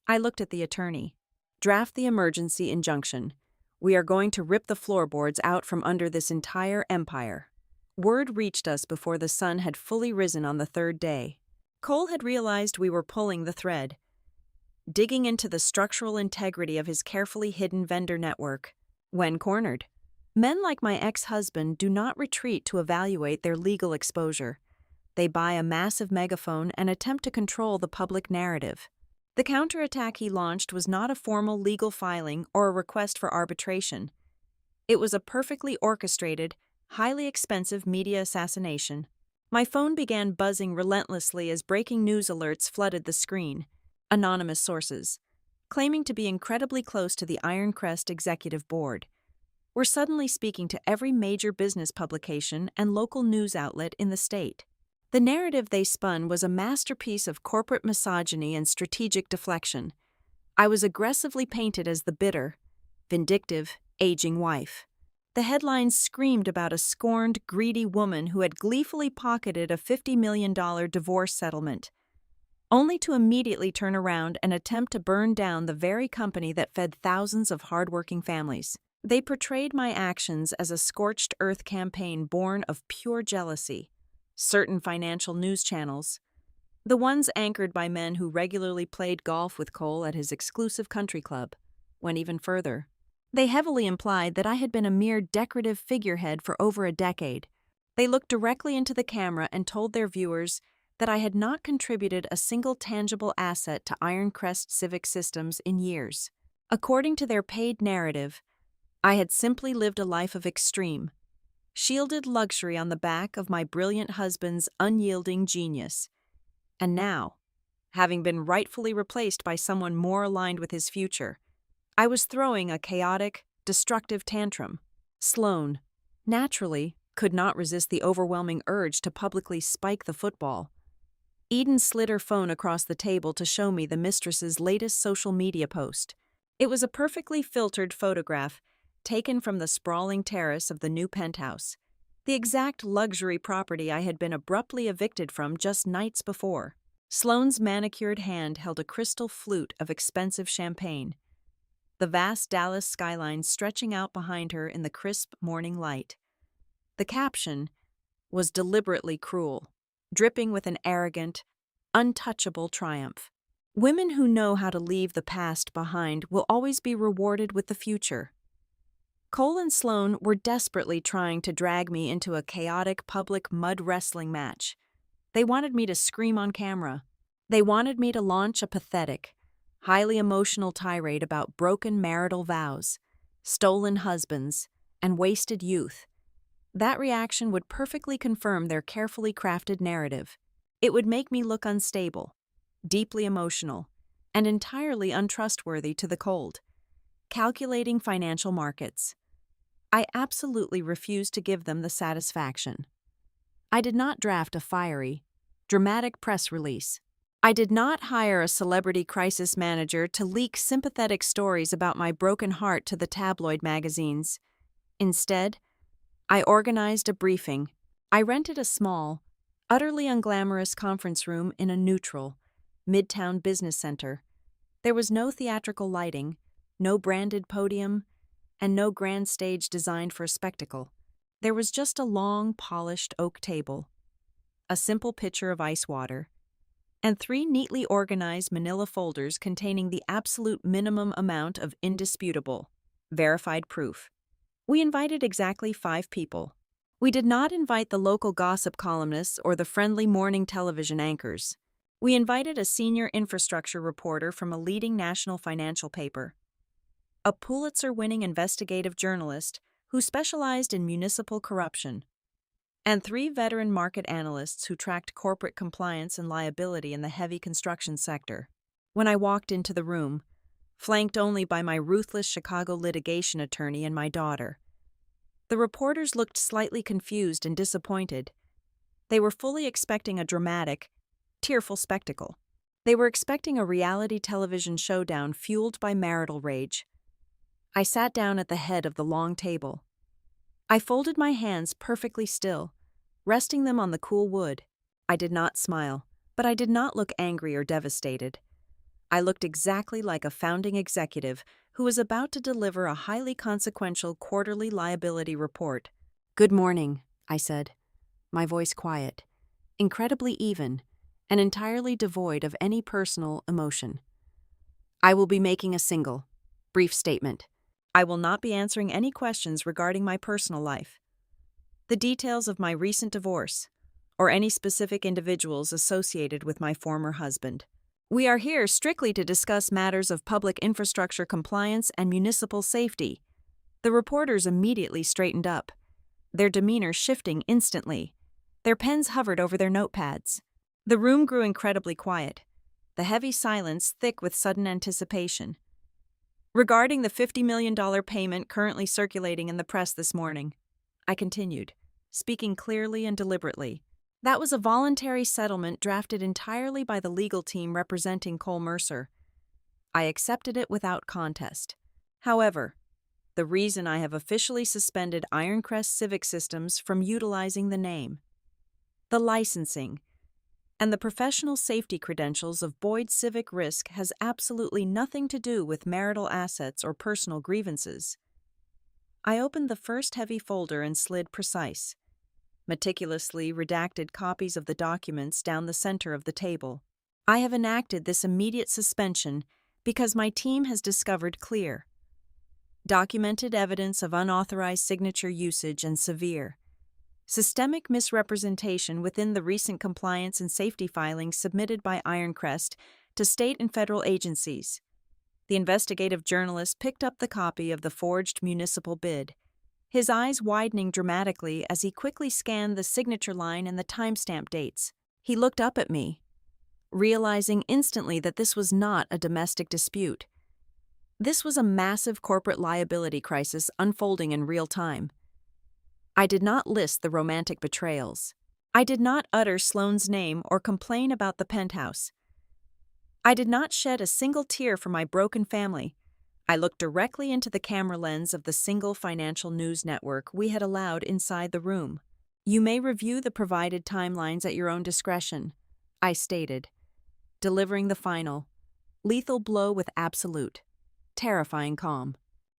I looked at the attorney. "Draft the emergency injunction. We are going to rip the floorboards out from under this entire empire." Word reached us before the sun had fully risen on the 3rd day. Cole had realized we were pulling the thread, digging into the structural integrity of his carefully hidden vendor network. When cornered, men like my ex-husband do not retreat to evaluate their legal exposure. They buy a massive megaphone and attempt to control the public narrative. The counterattack he launched was not a formal legal filing or a request for arbitration. It was a perfectly orchestrated, highly expensive media assassination. My phone began buzzing relentlessly as breaking news alerts flooded the screen. Anonymous sources, claiming to be incredibly close to the Ironcrest executive board, were suddenly speaking to every major business publication and local news outlet in the state. The narrative they spun was a masterpiece of corporate misogyny and strategic deflection. I was aggressively painted as the bitter, vindictive, aging wife. The headlines screamed about a scorned, greedy woman who had gleefully pocketed a $50 million divorce settlement, only to immediately turn around and attempt to burn down the very company that fed thousands of hardworking families. They portrayed my actions as a scorched earth campaign born of pure jealousy. Certain financial news channels, the ones anchored by men who regularly played golf with Cole at his exclusive country club, went even further. They heavily implied that I had been a mere decorative figurehead for over a decade. They looked directly into the camera and told their viewers that I had not contributed a single tangible asset to Ironcrest Civic Systems in years. According to their paid narrative, I had simply lived a life of extreme, shielded luxury on the back of my brilliant husband's unyielding genius. And now, having been rightfully replaced by someone more aligned with his future, I was throwing a chaotic, destructive tantrum. Sloane, naturally, could not resist the overwhelming urge to publicly spike the football. Eden slid her phone across the table to show me the mistress's latest social media post. It was a perfectly filtered photograph taken from the sprawling terrace of the new penthouse, the exact luxury property I had been abruptly evicted from just nights before. Sloane's manicured hand held a crystal flute of expensive champagne, the vast Dallas skyline stretching out behind her in the crisp morning light. The caption was deliberately cruel, dripping with an arrogant, untouchable triumph. "Women who know how to leave the past behind will always be rewarded with the future." Cole and Sloane were desperately trying to drag me into a chaotic public mud wrestling match. They wanted me to scream on camera. They wanted me to launch a pathetic, highly emotional tirade about broken marital vows, stolen husbands, and wasted youth. That reaction would perfectly confirm their carefully crafted narrative. It would make me look unstable, deeply emotional, and entirely untrustworthy to the cold, calculating financial markets. I absolutely refused to give them the satisfaction. I did not draft a fiery, dramatic press release. I did not hire a celebrity crisis manager to leak sympathetic stories about my broken heart to the tabloid magazines. Instead, I organized a briefing. I rented a small, utterly unglamorous conference room in a neutral, midtown business center. There was no theatrical lighting, no branded podium, and no grand stage designed for a spectacle. There was just a long, polished oak table, a simple pitcher of ice water, and 3 neatly organized manila folders containing the absolute minimum amount of indisputable, verified proof. We invited exactly 5 people. We did not invite the local gossip columnists or the friendly morning television anchors. We invited a senior infrastructure reporter from a leading national financial paper, a Pulitzer-winning investigative journalist who specialized in municipal corruption, and 3 veteran market analysts who tracked corporate compliance and liability in the heavy construction sector. When I walked into the room, flanked only by my ruthless Chicago litigation attorney and my daughter, the reporters looked slightly confused and disappointed. They were fully expecting a dramatic, tearful spectacle. They were expecting a reality television showdown fueled by marital rage. I sat down at the head of the long table. I folded my hands perfectly still, resting them on the cool wood. I did not smile, but I did not look angry or devastated. I looked exactly like a founding executive who was about to deliver a highly consequential quarterly liability report. "Good morning," I said, my voice quiet, incredibly even, and entirely devoid of any personal emotion. "I will be making a single, brief statement. I will not be answering any questions regarding my personal life, the details of my recent divorce, or any specific individuals associated with my former husband. We are here strictly to discuss matters of public infrastructure compliance and municipal safety." The reporters immediately straightened up, their demeanor shifting instantly. Their pens hovered over their notepads. The room grew incredibly quiet, the heavy silence thick with sudden anticipation. "Regarding the $50 million payment currently circulating in the press this morning," I continued, speaking clearly and deliberately, "that was a voluntary settlement drafted entirely by the legal team representing Cole Mercer. I accepted it without contest. However, the reason I have officially suspended Ironcrest Civic Systems from utilizing the name, the licensing, and the professional safety credentials of Boyd Civic Risk has absolutely nothing to do with marital assets or personal grievances." I opened the first heavy folder and slid precise, meticulously redacted copies of the documents down the center of the table. "I have enacted this immediate suspension because my team has discovered clear, documented evidence of unauthorized signature usage and severe, systemic misrepresentation within the recent compliance and safety filings submitted by Ironcrest to state and federal agencies." The investigative journalist picked up the copy of the forged municipal bid, his eyes widening dramatically as he quickly scanned the signature line and the timestamp dates. He looked up at me, realizing instantly that this was not a domestic dispute. This was a massive corporate liability crisis unfolding in real time. I did not list the romantic betrayals. I did not utter Sloane's name or complain about the penthouse. I did not shed a single tear for my broken family. I looked directly into the camera lens of the single financial news network we had allowed inside the room. "You may review the provided timelines at your own discretion," I stated, delivering the final, lethal blow with absolute, terrifying calm.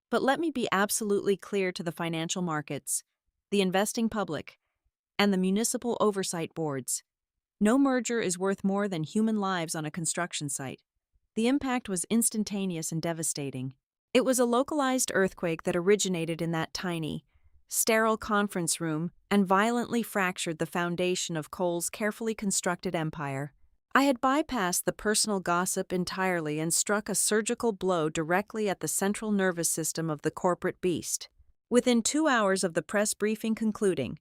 "But let me be absolutely clear to the financial markets, the investing public, and the municipal oversight boards. No merger is worth more than human lives on a construction site." The impact was instantaneous and devastating. It was a localized earthquake that originated in that tiny, sterile conference room and violently fractured the foundation of Cole's carefully constructed empire. I had bypassed the personal gossip entirely and struck a surgical blow directly at the central nervous system of the corporate beast. Within 2 hours of the press briefing concluding,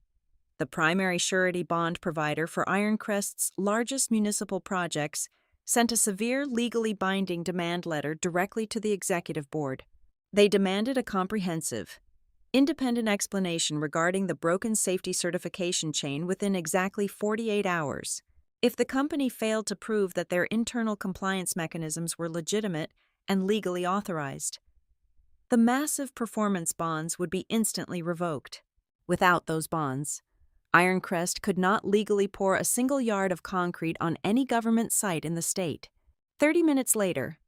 the primary surety bond provider for Ironcrest's largest municipal projects sent a severe, legally binding demand letter directly to the executive board. They demanded a comprehensive, independent explanation regarding the broken safety certification chain within exactly 48 hours. If the company failed to prove that their internal compliance mechanisms were legitimate and legally authorized, the massive performance bonds would be instantly revoked. Without those bonds, Ironcrest could not legally pour a single yard of concrete on any government site in the state. 30 minutes later,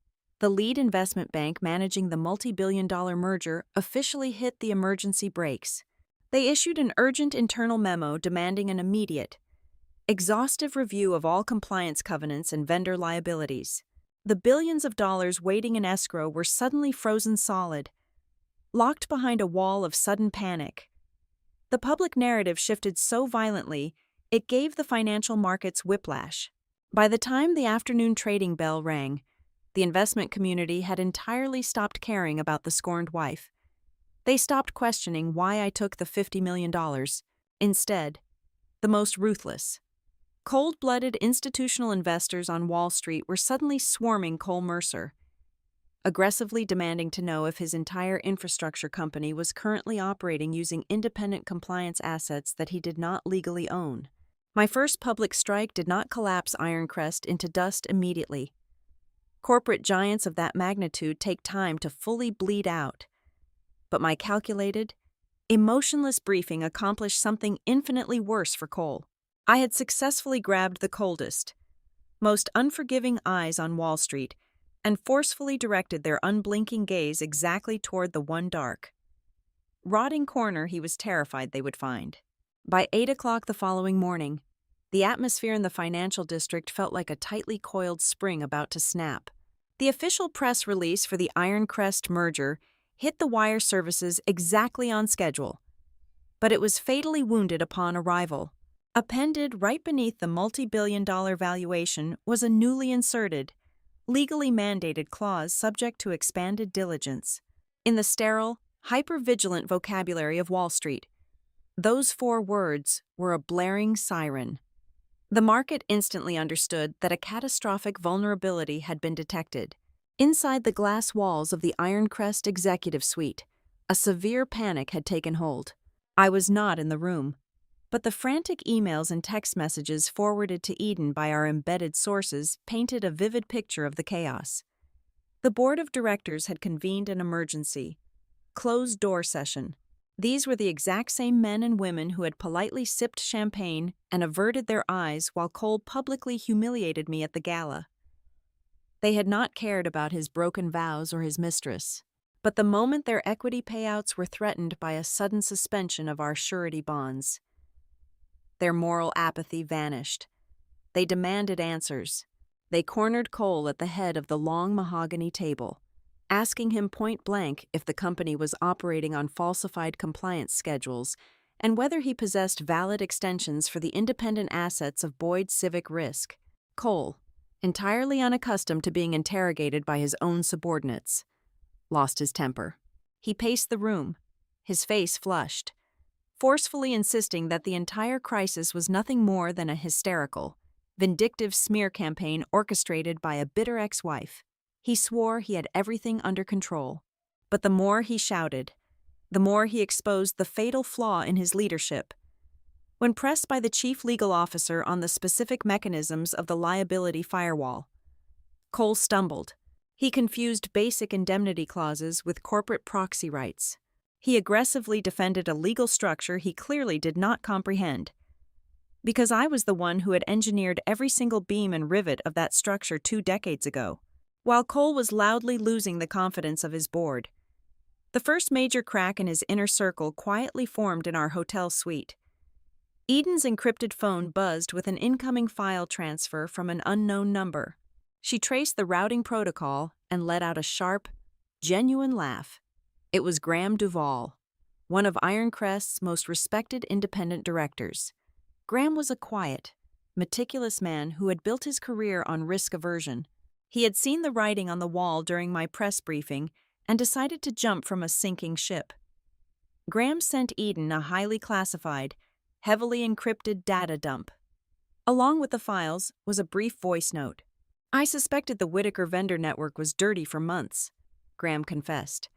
the lead investment bank managing the multi-billion-dollar merger officially hit the emergency brakes. They issued an urgent internal memo demanding an immediate, exhaustive review of all compliance covenants and vendor liabilities. The billions of dollars waiting in escrow were suddenly frozen solid, locked behind a wall of sudden panic. The public narrative shifted so violently, it gave the financial markets whiplash. By the time the afternoon trading bell rang, the investment community had entirely stopped caring about the scorned wife. They stopped questioning why I took the $50 million. Instead, the most ruthless, cold-blooded institutional investors on Wall Street were suddenly swarming Cole Mercer, aggressively demanding to know if his entire infrastructure company was currently operating using independent compliance assets that he did not legally own. My first public strike did not collapse Ironcrest into dust immediately. Corporate giants of that magnitude take time to fully bleed out. But my calculated, emotionless briefing accomplished something infinitely worse for Cole. I had successfully grabbed the coldest, most unforgiving eyes on Wall Street and forcefully directed their unblinking gaze exactly toward the one dark, rotting corner he was terrified they would find. By 8 o'clock the following morning, the atmosphere in the financial district felt like a tightly coiled spring about to snap. The official press release for the Ironcrest merger hit the wire services exactly on schedule, but it was fatally wounded upon arrival. Appended right beneath the multi-billion-dollar valuation was a newly inserted, legally mandated clause subject to expanded diligence. In the sterile, hyper-vigilant vocabulary of Wall Street, those 4 words were a blaring siren. The market instantly understood that a catastrophic vulnerability had been detected. Inside the glass walls of the Ironcrest executive suite, a severe panic had taken hold. I was not in the room, but the frantic emails and text messages forwarded to Eden by our embedded sources painted a vivid picture of the chaos. The board of directors had convened an emergency, closed-door session. These were the exact same men and women who had politely sipped champagne and averted their eyes while Cole publicly humiliated me at the gala. They had not cared about his broken vows or his mistress, but the moment their equity payouts were threatened by a sudden suspension of our surety bonds, their moral apathy vanished. They demanded answers. They cornered Cole at the head of the long mahogany table, asking him point-blank if the company was operating on falsified compliance schedules and whether he possessed valid extensions for the independent assets of Boyd Civic Risk. Cole, entirely unaccustomed to being interrogated by his own subordinates, lost his temper. He paced the room, his face flushed, forcefully insisting that the entire crisis was nothing more than a hysterical, vindictive smear campaign orchestrated by a bitter ex-wife. He swore he had everything under control, but the more he shouted, the more he exposed the fatal flaw in his leadership. When pressed by the chief legal officer on the specific mechanisms of the liability firewall, Cole stumbled. He confused basic indemnity clauses with corporate proxy rights. He aggressively defended a legal structure he clearly did not comprehend. Because I was the one who had engineered every single beam and rivet of that structure 2 decades ago. While Cole was loudly losing the confidence of his board, the first major crack in his inner circle quietly formed in our hotel suite. Eden's encrypted phone buzzed with an incoming file transfer from an unknown number. She traced the routing protocol and let out a sharp, genuine laugh. It was Graham Duvall, one of Ironcrest's most respected independent directors. Graham was a quiet, meticulous man who had built his career on risk aversion. He had seen the writing on the wall during my press briefing and decided to jump from a sinking ship. Graham sent Eden a highly classified, heavily encrypted data dump. Along with the files was a brief voice note. "I suspected the Whitaker vendor network was dirty for months," Graham confessed,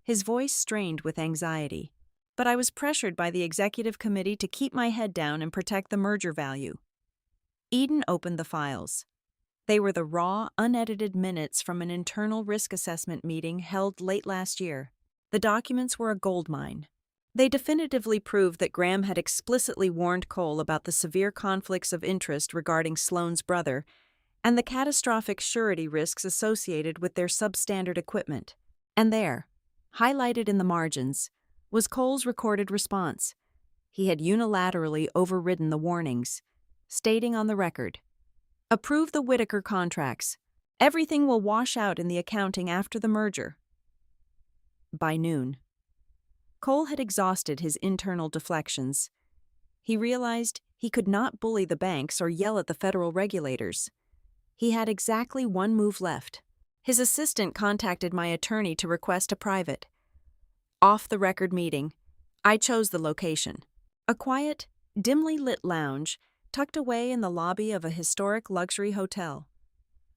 his voice strained with anxiety. "But I was pressured by the executive committee to keep my head down and protect the merger value." Eden opened the files. They were the raw, unedited minutes from an internal risk assessment meeting held late last year. The documents were a goldmine. They definitively proved that Graham had explicitly warned Cole about the severe conflicts of interest regarding Sloane's brother and the catastrophic surety risks associated with their substandard equipment. And there, highlighted in the margins, was Cole's recorded response. He had unilaterally overridden the warnings, stating on the record, "Approve the Whitaker contracts. Everything will wash out in the accounting after the merger." By noon, Cole had exhausted his internal deflections. He realized he could not bully the banks or yell at the federal regulators. He had exactly one move left. His assistant contacted my attorney to request a private, off-the-record meeting. I chose the location. A quiet, dimly lit lounge tucked away in the lobby of a historic luxury hotel.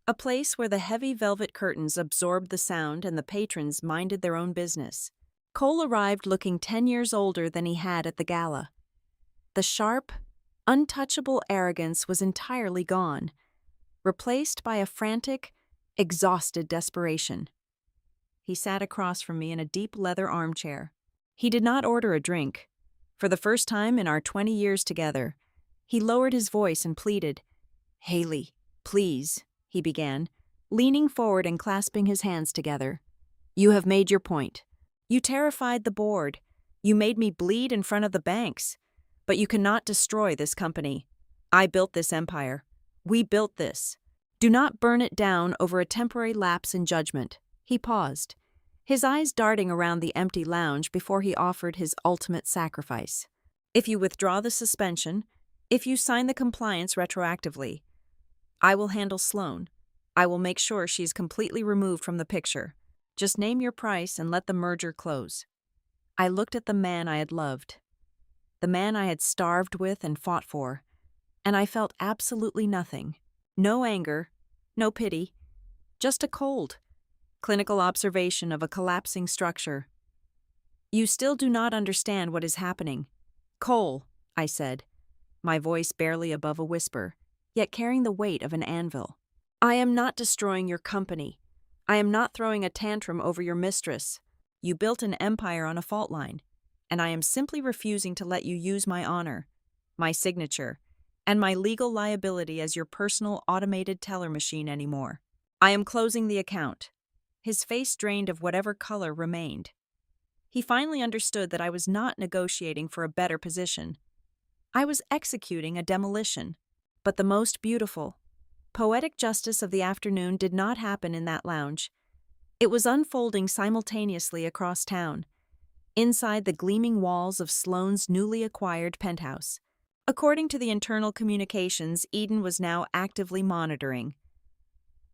A place where the heavy velvet curtains absorbed the sound and the patrons minded their own business. Cole arrived looking 10 years older than he had at the gala. The sharp, untouchable arrogance was entirely gone, replaced by a frantic, exhausted desperation. He sat across from me in a deep leather armchair. He did not order a drink. For the first time in our 20 years together, he lowered his voice and pleaded. "Haley, please," he began, leaning forward and clasping his hands together. "You have made your point. You terrified the board. You made me bleed in front of the banks. But you cannot destroy this company. I built this empire. We built this. Do not burn it down over a temporary lapse in judgment." He paused, his eyes darting around the empty lounge before he offered his ultimate sacrifice. "If you withdraw the suspension, if you sign the compliance retroactively, I will handle Sloane. I will make sure she's completely removed from the picture. Just name your price and let the merger close." I looked at the man I had loved, the man I had starved with and fought for, and I felt absolutely nothing. No anger, no pity, just a cold, clinical observation of a collapsing structure. "You still do not understand what is happening. Cole," I said, my voice barely above a whisper, yet carrying the weight of an anvil. "I am not destroying your company. I am not throwing a tantrum over your mistress. You built an empire on a fault line, and I am simply refusing to let you use my honor, my signature, and my legal liability as your personal automated teller machine anymore. I am closing the account." His face drained of whatever color remained. He finally understood that I was not negotiating for a better position. I was executing a demolition. But the most beautiful, poetic justice of the afternoon did not happen in that lounge. It was unfolding simultaneously across town, inside the gleaming walls of Sloane's newly acquired penthouse. According to the internal communications Eden was now actively monitoring,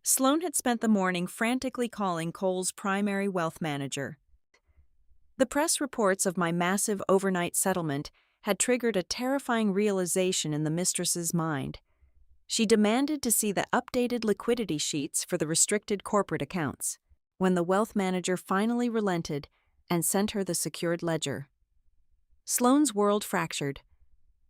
Sloane had spent the morning frantically calling Cole's primary wealth manager. The press reports of my massive overnight settlement had triggered a terrifying realization in the mistress's mind. She demanded to see the updated liquidity sheets for the restricted corporate accounts. When the wealth manager finally relented and sent her the secured ledger, Sloane's world fractured.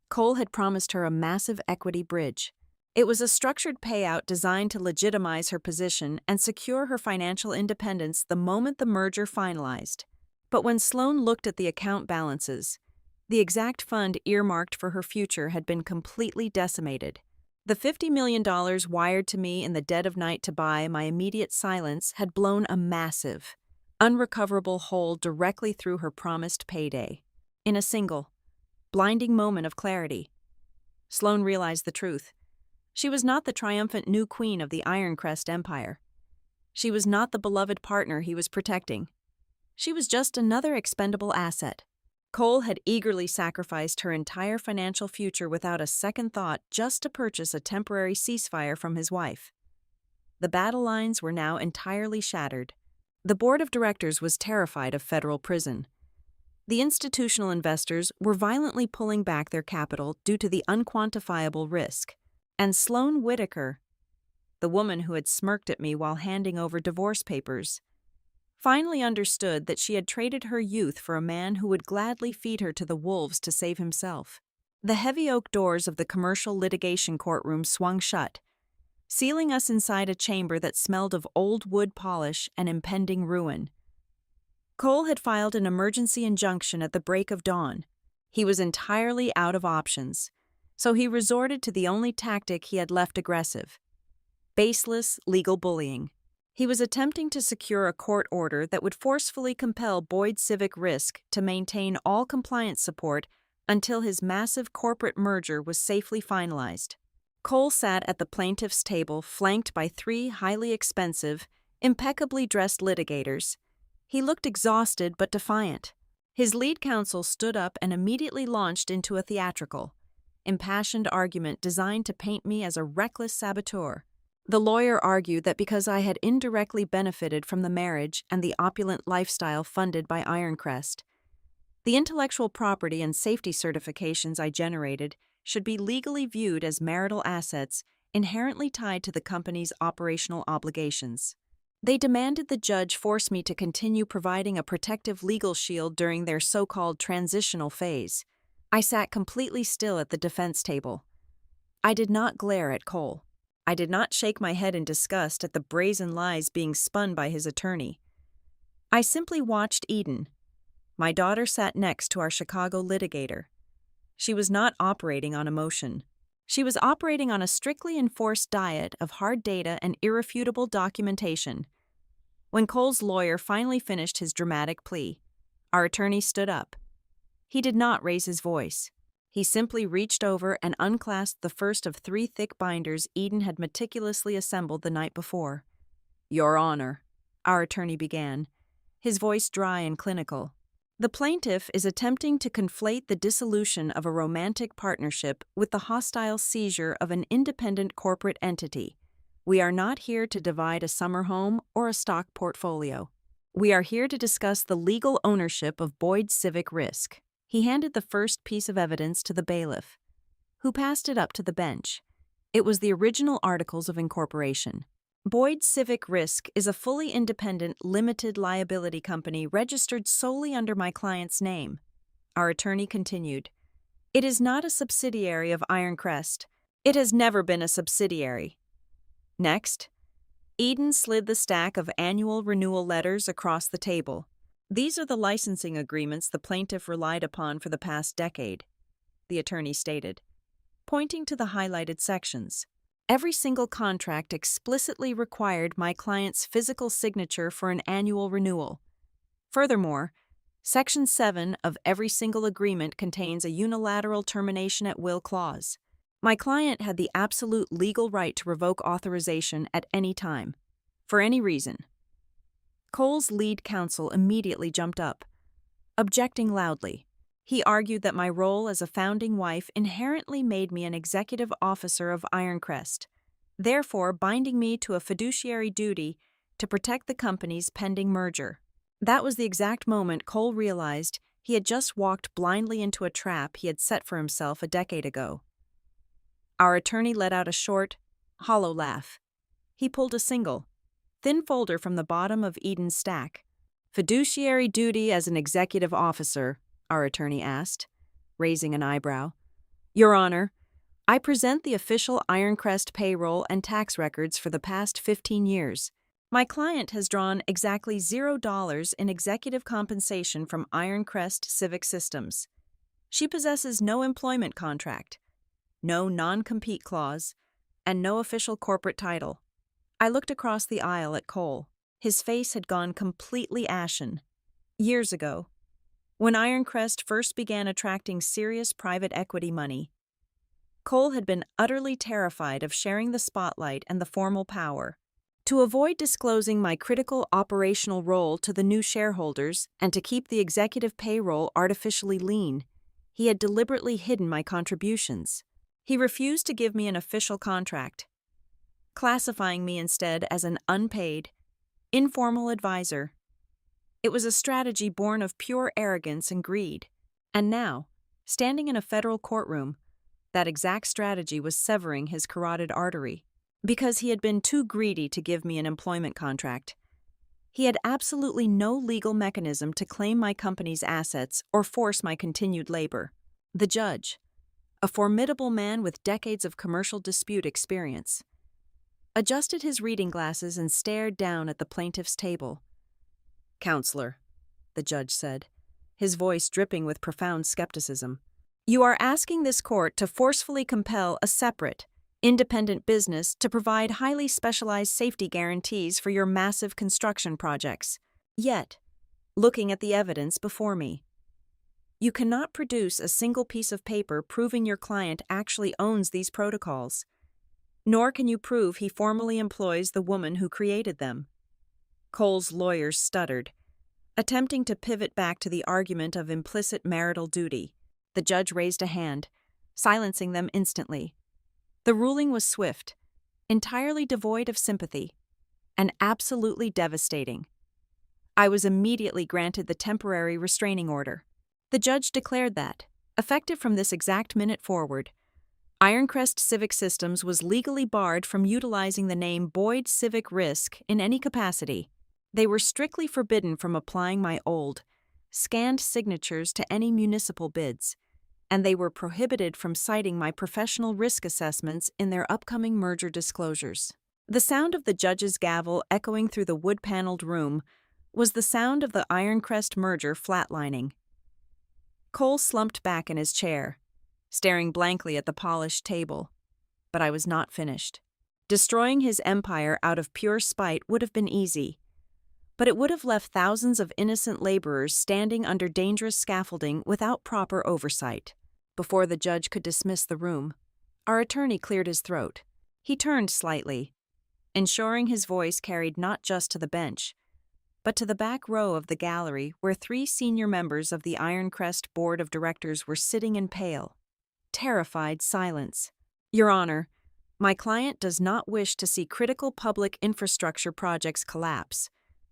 Cole had promised her a massive equity bridge. It was a structured payout designed to legitimize her position and secure her financial independence the moment the merger finalized. But when Sloane looked at the account balances, the exact fund earmarked for her future had been completely decimated. The $50 million wired to me in the dead of night to buy my immediate silence had blown a massive, unrecoverable hole directly through her promised payday. In a single, blinding moment of clarity, Sloane realized the truth. She was not the triumphant new queen of the Ironcrest Empire. She was not the beloved partner he was protecting. She was just another expendable asset. Cole had eagerly sacrificed her entire financial future without a second thought just to purchase a temporary ceasefire from his wife. The battle lines were now entirely shattered. The board of directors was terrified of federal prison. The institutional investors were violently pulling back their capital due to the unquantifiable risk. And Sloane Whitaker, the woman who had smirked at me while handing over divorce papers, finally understood that she had traded her youth for a man who would gladly feed her to the wolves to save himself. The heavy oak doors of the commercial litigation courtroom swung shut, sealing us inside a chamber that smelled of old wood polish and impending ruin. Cole had filed an emergency injunction at the break of dawn. He was entirely out of options, so he resorted to the only tactic he had left aggressive: baseless legal bullying. He was attempting to secure a court order that would forcefully compel Boyd Civic Risk to maintain all compliance support until his massive corporate merger was safely finalized. Cole sat at the plaintiff's table, flanked by 3 highly expensive, impeccably dressed litigators. He looked exhausted but defiant. His lead counsel stood up and immediately launched into a theatrical, impassioned argument designed to paint me as a reckless saboteur. The lawyer argued that because I had indirectly benefited from the marriage and the opulent lifestyle funded by Ironcrest, the intellectual property and safety certifications I generated should be legally viewed as marital assets inherently tied to the company's operational obligations. They demanded the judge force me to continue providing a protective legal shield during their so-called transitional phase. I sat completely still at the defense table. I did not glare at Cole. I did not shake my head in disgust at the brazen lies being spun by his attorney. I simply watched Eden. My daughter sat next to our Chicago litigator. She was not operating on emotion. She was operating on a strictly enforced diet of hard data and irrefutable documentation. When Cole's lawyer finally finished his dramatic plea, our attorney stood up. He did not raise his voice. He simply reached over and unclasped the first of 3 thick binders Eden had meticulously assembled the night before. "Your Honor," our attorney began, his voice dry and clinical. "The plaintiff is attempting to conflate the dissolution of a romantic partnership with the hostile seizure of an independent corporate entity. We are not here to divide a summer home or a stock portfolio. We are here to discuss the legal ownership of Boyd Civic Risk." He handed the first piece of evidence to the bailiff, who passed it up to the bench. It was the original Articles of Incorporation. Boyd Civic Risk is a fully independent, limited liability company registered solely under my client's name. Our attorney continued. It is not a subsidiary of Ironcrest. It has never been a subsidiary. Next, Eden slid the stack of annual renewal letters across the table. These are the licensing agreements the plaintiff relied upon for the past decade, the attorney stated, pointing to the highlighted sections. Every single contract explicitly required my client's physical signature for an annual renewal. Furthermore, Section 7 of every single agreement contains a unilateral termination at will clause. My client had the absolute legal right to revoke authorization at any time, for any reason. Cole's lead counsel immediately jumped up, objecting loudly. He argued that my role as a founding wife inherently made me an executive officer of Ironcrest, therefore binding me to a fiduciary duty to protect the company's pending merger. That was the exact moment Cole realized he had just walked blindly into a trap he had set for himself a decade ago. Our attorney let out a short, hollow laugh. He pulled a single, thin folder from the bottom of Eden's stack. "Fiduciary duty as an executive officer?" our attorney asked, raising an eyebrow. "Your Honor, I present the official Ironcrest payroll and tax records for the past 15 years. My client has drawn exactly $0 in executive compensation from Ironcrest Civic Systems. She possesses no employment contract, no non-compete clause, and no official corporate title." I looked across the aisle at Cole. His face had gone completely ashen. Years ago, when Ironcrest first began attracting serious private equity money, Cole had been utterly terrified of sharing the spotlight and the formal power. To avoid disclosing my critical operational role to the new shareholders and to keep the executive payroll artificially lean, he had deliberately hidden my contributions. He refused to give me an official contract, classifying me instead as an unpaid, informal advisor. It was a strategy born of pure arrogance and greed. And now, standing in a federal courtroom, that exact strategy was severing his carotid artery. Because he had been too greedy to give me an employment contract, he had absolutely no legal mechanism to claim my company's assets or force my continued labor. The judge, a formidable man with decades of commercial dispute experience, adjusted his reading glasses and stared down at the plaintiff's table. "Counselor," the judge said, his voice dripping with profound skepticism, "you are asking this court to forcefully compel a separate, independent business to provide highly specialized safety guarantees for your massive construction projects. Yet, looking at the evidence before me, you cannot produce a single piece of paper proving your client actually owns these protocols, nor can you prove he formally employs the woman who created them." Cole's lawyers stuttered, attempting to pivot back to the argument of implicit marital duty. The judge raised a hand, silencing them instantly. The ruling was swift, entirely devoid of sympathy, and absolutely devastating. I was immediately granted the temporary restraining order. The judge declared that, effective from this exact minute forward, Ironcrest Civic Systems was legally barred from utilizing the name Boyd Civic Risk in any capacity. They were strictly forbidden from applying my old, scanned signatures to any municipal bids, and they were prohibited from citing my professional risk assessments in their upcoming merger disclosures. The sound of the judge's gavel echoing through the wood-paneled room was the sound of the Ironcrest merger flatlining. Cole slumped back in his chair, staring blankly at the polished table. But I was not finished. Destroying his empire out of pure spite would have been easy, but it would have left thousands of innocent laborers standing under dangerous scaffolding without proper oversight. Before the judge could dismiss the room, our attorney cleared his throat. He turned slightly, ensuring his voice carried not just to the bench, but to the back row of the gallery where 3 senior members of the Ironcrest Board of Directors were sitting in pale, terrified silence. "Your Honor, my client does not wish to see critical public infrastructure projects collapse,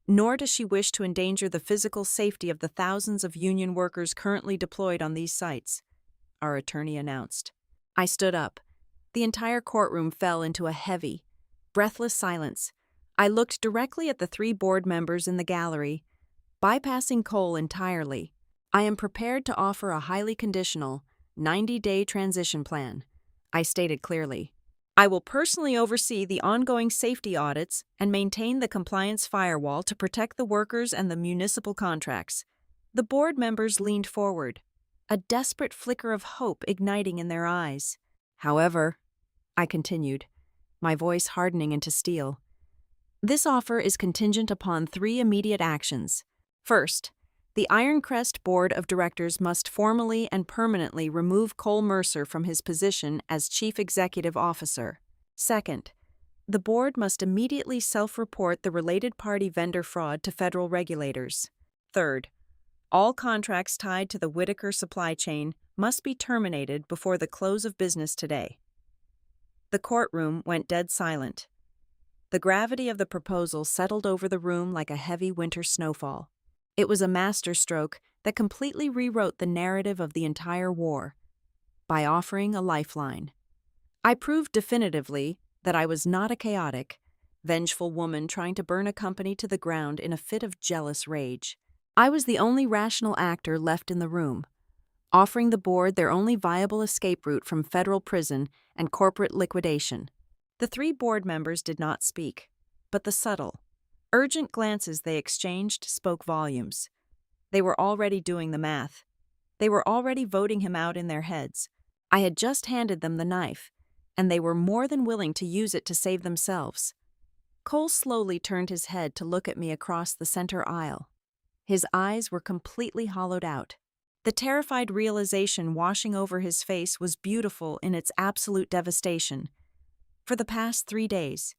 nor does she wish to endanger the physical safety of the thousands of union workers currently deployed on these sites," our attorney announced. I stood up. The entire courtroom fell into a heavy, breathless silence. I looked directly at the 3 board members in the gallery, bypassing Cole entirely. "I am prepared to offer a highly conditional, 90-day transition plan," I stated clearly. "I will personally oversee the ongoing safety audits and maintain the compliance firewall to protect the workers and the municipal contracts." The board members leaned forward, a desperate flicker of hope igniting in their eyes. "However," I continued, my voice hardening into steel, "this offer is contingent upon 3 immediate actions. First, the Ironcrest Board of Directors must formally and permanently remove Cole Mercer from his position as Chief Executive Officer. Second, the board must immediately self-report the related party vendor fraud to federal regulators. Third, all contracts tied to the Whitaker supply chain must be terminated before the close of business today." The courtroom went dead silent. The gravity of the proposal settled over the room like a heavy winter snowfall. It was a masterstroke that completely rewrote the narrative of the entire war. By offering a lifeline, I proved definitively that I was not a chaotic, vengeful woman trying to burn a company to the ground in a fit of jealous rage. I was the only rational actor left in the room, offering the board their only viable escape route from federal prison and corporate liquidation. The 3 board members did not speak, but the subtle, urgent glances they exchanged spoke volumes. They were already doing the math. They were already voting him out in their heads. I had just handed them the knife, and they were more than willing to use it to save themselves. Cole slowly turned his head to look at me across the center aisle. His eyes were completely hollowed out. The terrified realization washing over his face was beautiful in its absolute devastation. For the past 3 days,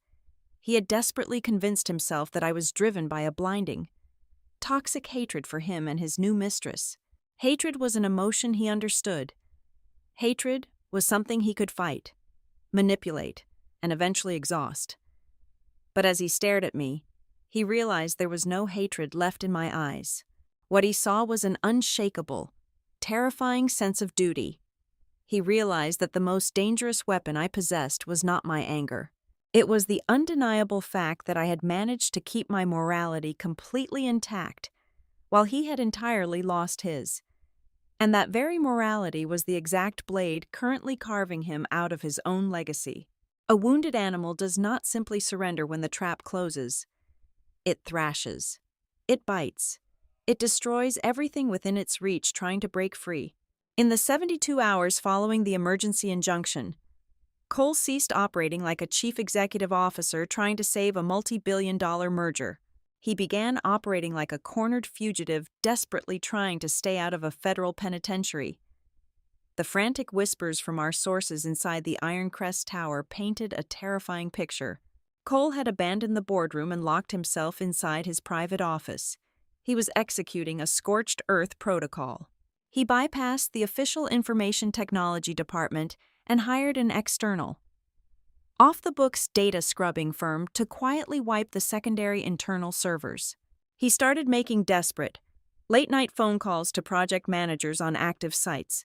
he had desperately convinced himself that I was driven by a blinding, toxic hatred for him and his new mistress. Hatred was an emotion he understood. Hatred was something he could fight, manipulate, and eventually exhaust. But as he stared at me, He realized there was no hatred left in my eyes. What he saw was an unshakable, terrifying sense of duty. He realized that the most dangerous weapon I possessed was not my anger. It was the undeniable fact that I had managed to keep my morality completely intact, while he had entirely lost his. And that very morality was the exact blade currently carving him out of his own legacy. A wounded animal does not simply surrender when the trap closes. It thrashes. It bites. It destroys everything within its reach trying to break free. In the 72 hours following the emergency injunction, Cole ceased operating like a chief executive officer trying to save a multi-billion-dollar merger. He began operating like a cornered fugitive desperately trying to stay out of a federal penitentiary. The frantic whispers from our sources inside the Ironcrest Tower painted a terrifying picture. Cole had abandoned the boardroom and locked himself inside his private office. He was executing a scorched earth protocol. He bypassed the official information technology department and hired an external, off-the-books data scrubbing firm to quietly wipe the secondary internal servers. He started making desperate, late-night phone calls to project managers on active sites,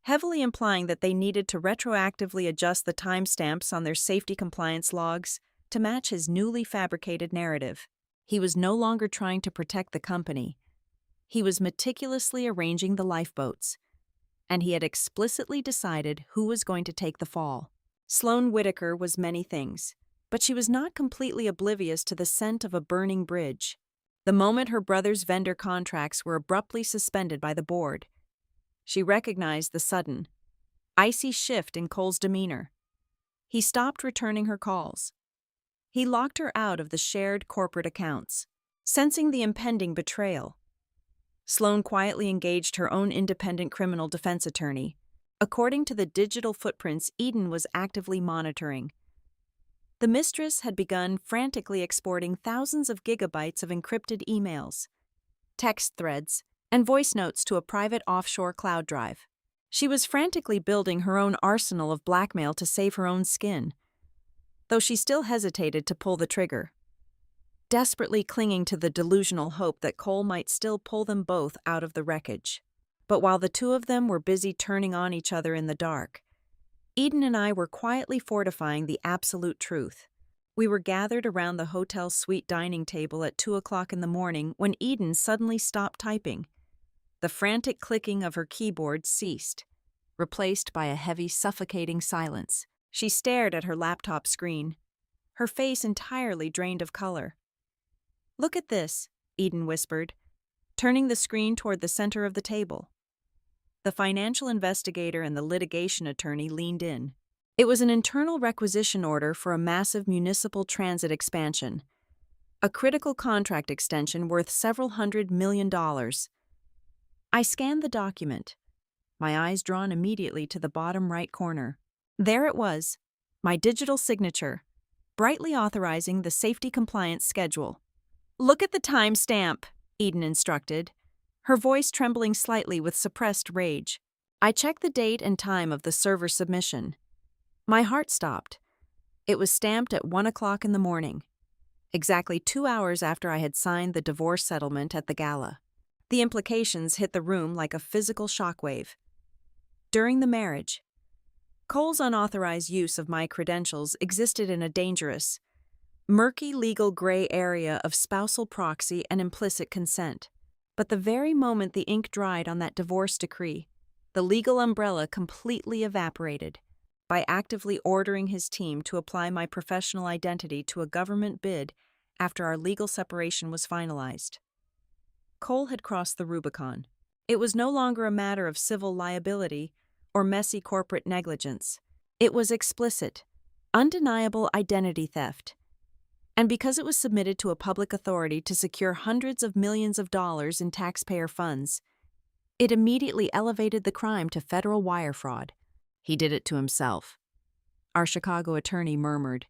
heavily implying that they needed to retroactively adjust the timestamps on their safety compliance logs to match his newly fabricated narrative. He was no longer trying to protect the company. He was meticulously arranging the lifeboats, and he had explicitly decided who was going to take the fall. Sloane Whitaker was many things, but she was not completely oblivious to the scent of a burning bridge. The moment her brother's vendor contracts were abruptly suspended by the board, she recognized the sudden, icy shift in Cole's demeanor. He stopped returning her calls. He locked her out of the shared corporate accounts. Sensing the impending betrayal, Sloane quietly engaged her own independent criminal defense attorney. According to the digital footprints Eden was actively monitoring, the Mistress had begun frantically exporting thousands of gigabytes of encrypted emails, text threads, and voice notes to a private offshore cloud drive. She was frantically building her own arsenal of blackmail to save her own skin, though she still hesitated to pull the trigger, desperately clinging to the delusional hope that Cole might still pull them both out of the wreckage. But while the two of them were busy turning on each other in the dark, Eden and I were quietly fortifying the absolute truth. We were gathered around the hotel suite dining table at 2 o'clock in the morning when Eden suddenly stopped typing. The frantic clicking of her keyboard ceased, replaced by a heavy, suffocating silence. She stared at her laptop screen, her face entirely drained of color. "Look at this," Eden whispered, turning the screen toward the center of the table. The financial investigator and the litigation attorney leaned in. It was an internal requisition order for a massive municipal transit expansion, a critical contract extension worth several $100 million. I scanned the document, my eyes drawn immediately to the bottom right corner. There it was, my digital signature, brightly authorizing the safety compliance schedule. "Look at the timestamp," Eden instructed, her voice trembling slightly with suppressed rage. I checked the date and time of the server submission. My heart stopped. It was stamped at 1 o'clock in the morning, exactly 2 hours after I had signed the divorce settlement at the gala. The implications hit the room like a physical shockwave. During the marriage, Cole's unauthorized use of my credentials existed in a dangerous, murky legal gray area of spousal proxy and implicit consent. But the very moment the ink dried on that divorce decree, the legal umbrella completely evaporated. By actively ordering his team to apply my professional identity to a government bid after our legal separation was finalized, Cole had crossed the Rubicon. It was no longer a matter of civil liability or messy corporate negligence. It was explicit, undeniable identity theft. And because it was submitted to a public authority to secure hundreds of millions of dollars in taxpayer funds, it immediately elevated the crime to federal wire fraud. "He did it to himself," our Chicago attorney murmured,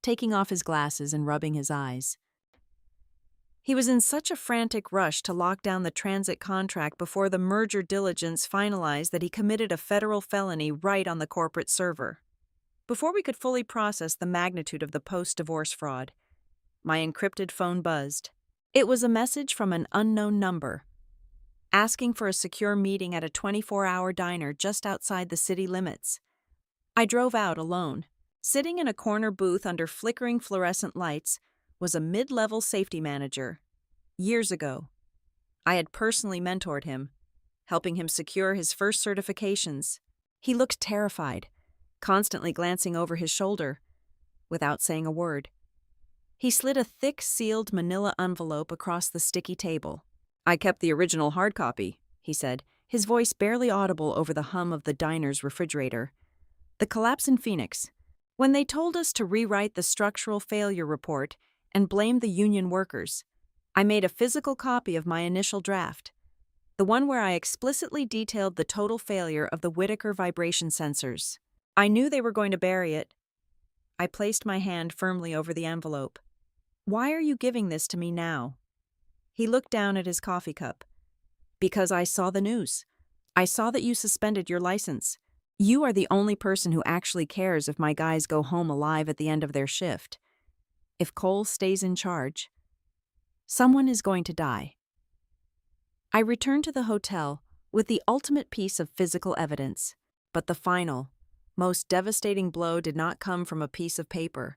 taking off his glasses and rubbing his eyes. He was in such a frantic rush to lock down the transit contract before the merger diligence finalized that he committed a federal felony right on the corporate server. Before we could fully process the magnitude of the post-divorce fraud, My encrypted phone buzzed. It was a message from an unknown number, asking for a secure meeting at a 24-hour diner just outside the city limits. I drove out alone. Sitting in a corner booth under flickering fluorescent lights was a mid-level safety manager. Years ago, I had personally mentored him, helping him secure his first certifications. He looked terrified, constantly glancing over his shoulder, without saying a word. He slid a thick, sealed manila envelope across the sticky table. "I kept the original hard copy," he said, his voice barely audible over the hum of the diner's refrigerator. "The collapse in Phoenix. When they told us to rewrite the structural failure report and blame the union workers, I made a physical copy of my initial draft, the one where I explicitly detailed the total failure of the Whittaker vibration sensors. I knew they were going to bury it." I placed my hand firmly over the envelope. "Why are you giving this to me now?" He looked down at his coffee cup. "Because I saw the news. I saw that you suspended your license. You are the only person who actually cares if my guys go home alive at the end of their shift. If Cole stays in charge, someone is going to die." I returned to the hotel with the ultimate piece of physical evidence, but the final, most devastating blow did not come from a piece of paper.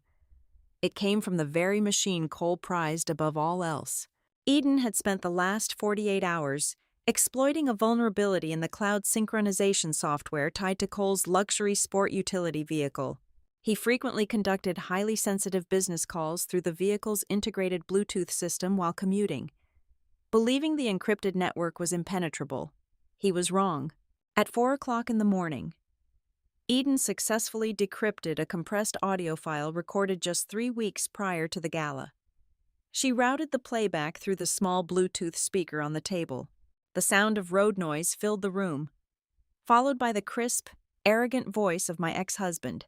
It came from the very machine Cole prized above all else. Eden had spent the last 48 hours exploiting a vulnerability in the cloud synchronization software tied to Cole's luxury sport utility vehicle. He frequently conducted highly sensitive business calls through the vehicle's integrated Bluetooth system while commuting. Believing the encrypted network was impenetrable, he was wrong. At 4 o'clock in the morning, Eden successfully decrypted a compressed audio file recorded just 3 weeks prior to the gala. She routed the playback through the small Bluetooth speaker on the table. The sound of road noise filled the room, followed by the crisp, arrogant voice of my ex-husband.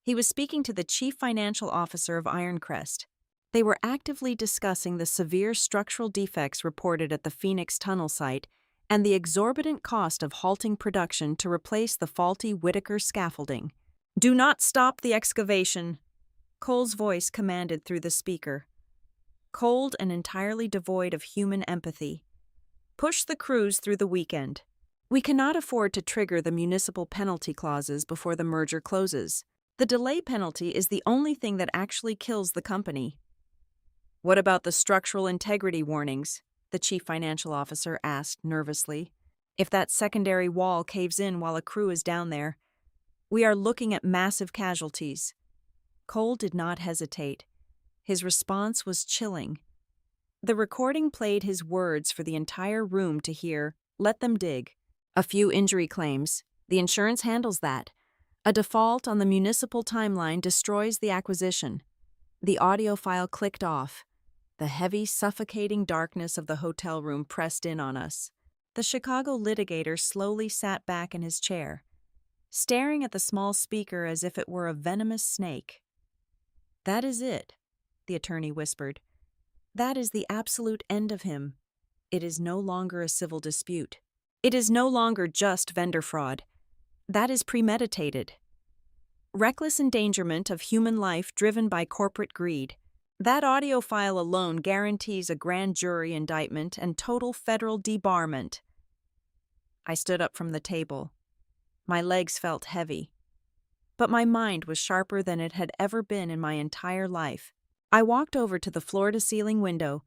He was speaking to the chief financial officer of Ironcrest. They were actively discussing the severe structural defects reported at the Phoenix tunnel site and the exorbitant cost of halting production to replace the faulty Whittaker scaffolding. "Do not stop the excavation," Cole's voice commanded through the speaker. Cold and entirely devoid of human empathy. "Push the crews through the weekend. We cannot afford to trigger the municipal penalty clauses before the merger closes. The delay penalty is the only thing that actually kills the company." "What about the structural integrity warnings?" the chief financial officer asked nervously. "If that secondary wall caves in while a crew is down there, we are looking at massive casualties." Cole did not hesitate. His response was chilling. The recording played his words for the entire room to hear. "Let them dig. A few injury claims. The insurance handles that. A default on the municipal timeline destroys the acquisition." The audio file clicked off. The heavy, suffocating darkness of the hotel room pressed in on us. The Chicago litigator slowly sat back in his chair, staring at the small speaker as if it were a venomous snake. "That is it," the attorney whispered. "That is the absolute end of him. It is no longer a civil dispute. It is no longer just vendor fraud. That is premeditated. Reckless endangerment of human life driven by corporate greed. That audio file alone guarantees a grand jury indictment and total federal debarment." I stood up from the table. My legs felt heavy, but my mind was sharper than it had ever been in my entire life. I walked over to the floor-to-ceiling window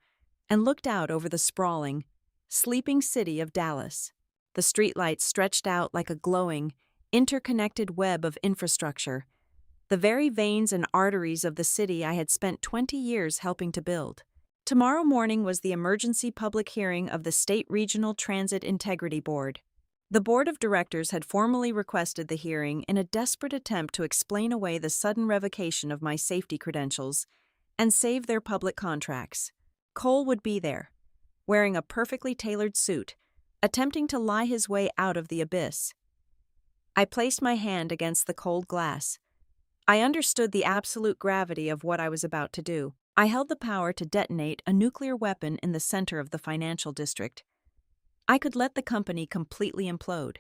and looked out over the sprawling, sleeping city of Dallas. The streetlights stretched out like a glowing, interconnected web of infrastructure, the very veins and arteries of the city I had spent 20 years helping to build. Tomorrow morning was the emergency public hearing of the State Regional Transit Integrity Board. The board of directors had formally requested the hearing in a desperate attempt to explain away the sudden revocation of my safety credentials and save their public contracts. Cole would be there, wearing a perfectly tailored suit, attempting to lie his way out of the abyss. I placed my hand against the cold glass. I understood the absolute gravity of what I was about to do. I held the power to detonate a nuclear weapon in the center of the financial district. I could let the company completely implode,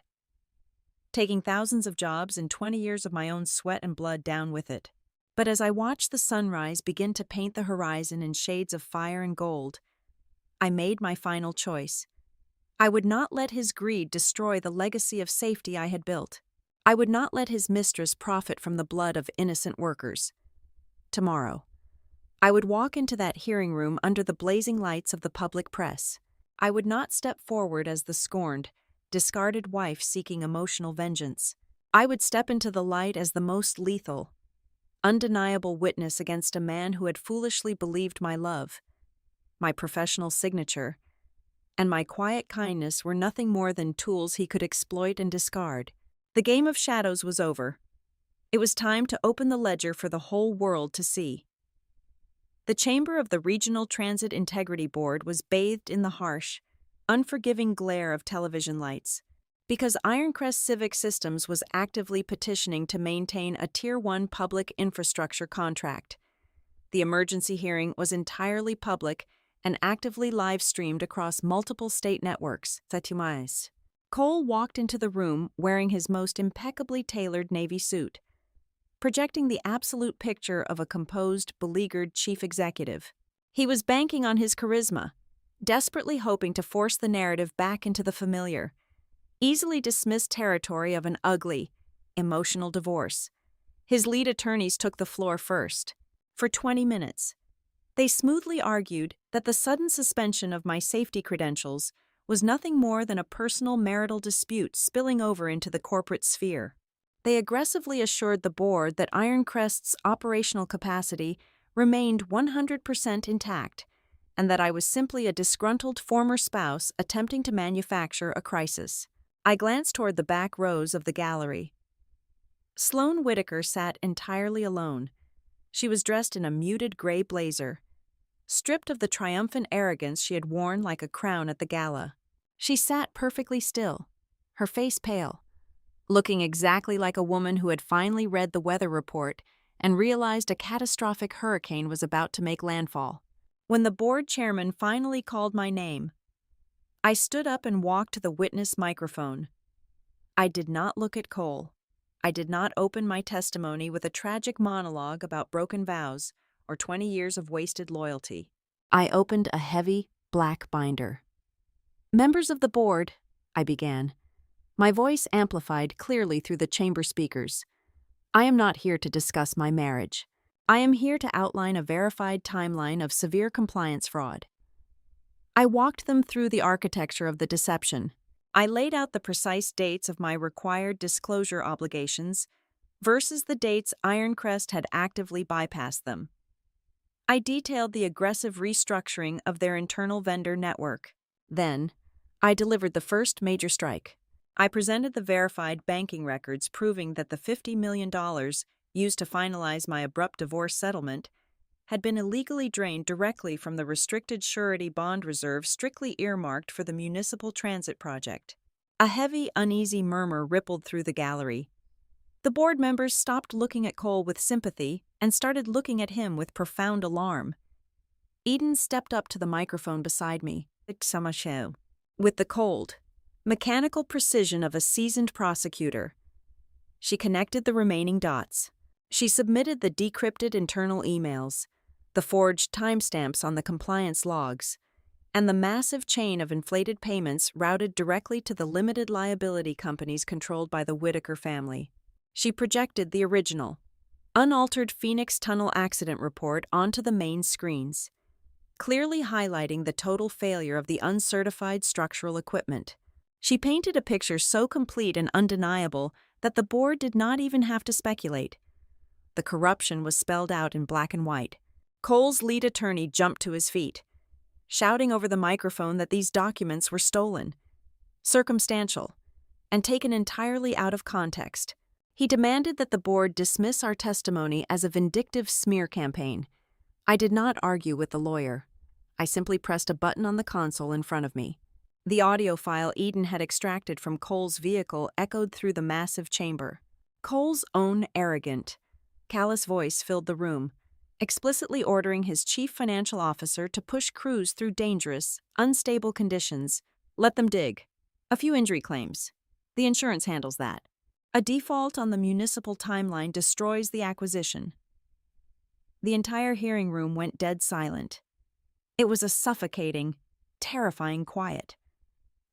taking thousands of jobs and 20 years of my own sweat and blood down with it. But as I watched the sunrise begin to paint the horizon in shades of fire and gold, I made my final choice. I would not let his greed destroy the legacy of safety I had built. I would not let his mistress profit from the blood of innocent workers. Tomorrow, I would walk into that hearing room under the blazing lights of the public press. I would not step forward as the scorned, discarded wife seeking emotional vengeance. I would step into the light as the most lethal, undeniable witness against a man who had foolishly believed my love, my professional signature, and my quiet kindness were nothing more than tools he could exploit and discard. The game of shadows was over. It was time to open the ledger for the whole world to see. The chamber of the Regional Transit Integrity Board was bathed in the harsh, unforgiving glare of television lights, because Ironcrest Civic Systems was actively petitioning to maintain a Tier 1 public infrastructure contract. The emergency hearing was entirely public and actively live-streamed across multiple state networks. Cole walked into the room wearing his most impeccably tailored navy suit, projecting the absolute picture of a composed, beleaguered chief executive. He was banking on his charisma, desperately hoping to force the narrative back into the familiar, easily dismissed territory of an ugly, emotional divorce. His lead attorneys took the floor first. For 20 minutes, they smoothly argued that the sudden suspension of my safety credentials was nothing more than a personal marital dispute spilling over into the corporate sphere. They aggressively assured the board that Ironcrest's operational capacity remained 100% intact, and that I was simply a disgruntled former spouse attempting to manufacture a crisis. I glanced toward the back rows of the gallery. Sloane Whitaker sat entirely alone. She was dressed in a muted gray blazer, stripped of the triumphant arrogance she had worn like a crown at the gala. She sat perfectly still, her face pale, looking exactly like a woman who had finally read the weather report and realized a catastrophic hurricane was about to make landfall. When the board chairman finally called my name, I stood up and walked to the witness microphone. I did not look at Cole. I did not open my testimony with a tragic monologue about broken vows or 20 years of wasted loyalty. I opened a heavy, black binder. "Members of the board," I began, my voice amplified clearly through the chamber speakers. "I am not here to discuss my marriage. I am here to outline a verified timeline of severe compliance fraud." I walked them through the architecture of the deception. I laid out the precise dates of my required disclosure obligations versus the dates Ironcrest had actively bypassed them. I detailed the aggressive restructuring of their internal vendor network. Then, I delivered the first major strike. I presented the verified banking records proving that the $50 million used to finalize my abrupt divorce settlement had been illegally drained directly from the restricted surety bond reserve strictly earmarked for the municipal transit project. A heavy, uneasy murmur rippled through the gallery. The board members stopped looking at Cole with sympathy and started looking at him with profound alarm. Eden stepped up to the microphone beside me, with the cold, mechanical precision of a seasoned prosecutor. She connected the remaining dots. She submitted the decrypted internal emails, the forged timestamps on the compliance logs, and the massive chain of inflated payments routed directly to the limited liability companies controlled by the Whitaker family. She projected the original, unaltered Phoenix Tunnel accident report onto the main screens, clearly highlighting the total failure of the uncertified structural equipment. She painted a picture so complete and undeniable that the board did not even have to speculate. The corruption was spelled out in black and white. Cole's lead attorney jumped to his feet, shouting over the microphone that these documents were stolen, circumstantial, and taken entirely out of context. He demanded that the board dismiss our testimony as a vindictive smear campaign. I did not argue with the lawyer. I simply pressed a button on the console in front of me. The audio file Eden had extracted from Cole's vehicle echoed through the massive chamber. Cole's own arrogant, callous voice filled the room, explicitly ordering his chief financial officer to push crews through dangerous, unstable conditions. Let them dig. A few injury claims. The insurance handles that. A default on the municipal timeline destroys the acquisition. The entire hearing room went dead silent. It was a suffocating, terrifying quiet.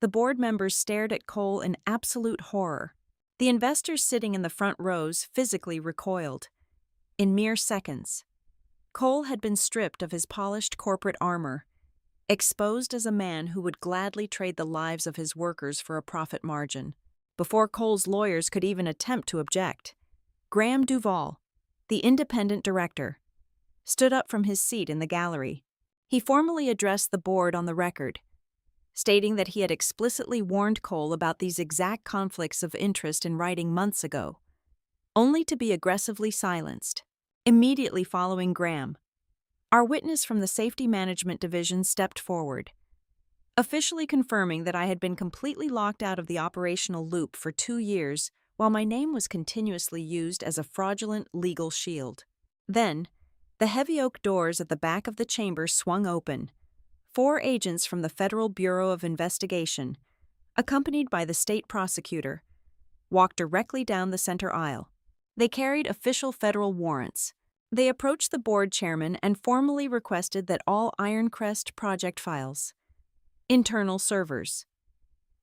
The board members stared at Cole in absolute horror. The investors sitting in the front rows physically recoiled. In mere seconds, Cole had been stripped of his polished corporate armor, exposed as a man who would gladly trade the lives of his workers for a profit margin. Before Cole's lawyers could even attempt to object, Graham Duvall, the independent director, stood up from his seat in the gallery. He formally addressed the board on the record, stating that he had explicitly warned Cole about these exact conflicts of interest in writing months ago, only to be aggressively silenced. Immediately following Graham, our witness from the Safety Management Division stepped forward, officially confirming that I had been completely locked out of the operational loop for 2 years while my name was continuously used as a fraudulent legal shield. Then, the heavy oak doors at the back of the chamber swung open. 4 agents from the Federal Bureau of Investigation, accompanied by the state prosecutor, walked directly down the center aisle. They carried official federal warrants. They approached the board chairman and formally requested that all Ironcrest project files, internal servers,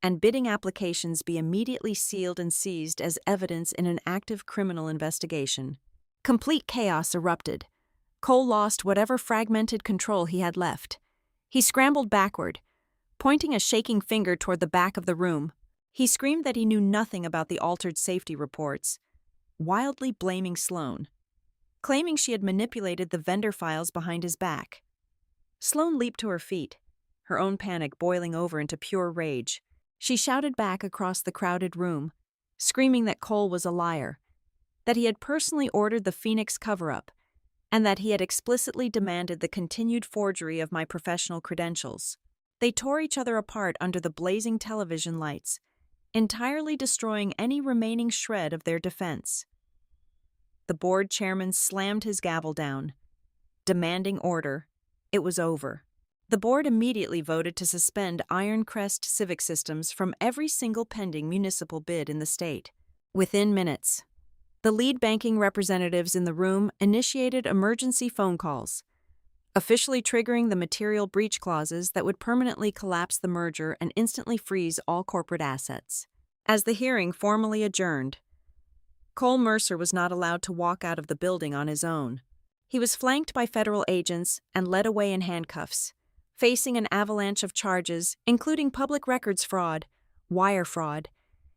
and bidding applications be immediately sealed and seized as evidence in an active criminal investigation. Complete chaos erupted. Cole lost whatever fragmented control he had left. He scrambled backward, pointing a shaking finger toward the back of the room. He screamed that he knew nothing about the altered safety reports, wildly blaming Sloan, claiming she had manipulated the vendor files behind his back. Sloan leaped to her feet, her own panic boiling over into pure rage. She shouted back across the crowded room, screaming that Cole was a liar, that he had personally ordered the Phoenix cover-up, and that he had explicitly demanded the continued forgery of my professional credentials. They tore each other apart under the blazing television lights, entirely destroying any remaining shred of their defense. The board chairman slammed his gavel down, demanding order. It was over. The board immediately voted to suspend Ironcrest Civic Systems from every single pending municipal bid in the state. Within minutes, the lead banking representatives in the room initiated emergency phone calls, officially triggering the material breach clauses that would permanently collapse the merger and instantly freeze all corporate assets. As the hearing formally adjourned, Cole Mercer was not allowed to walk out of the building on his own. He was flanked by federal agents and led away in handcuffs, facing an avalanche of charges, including public records fraud, wire fraud,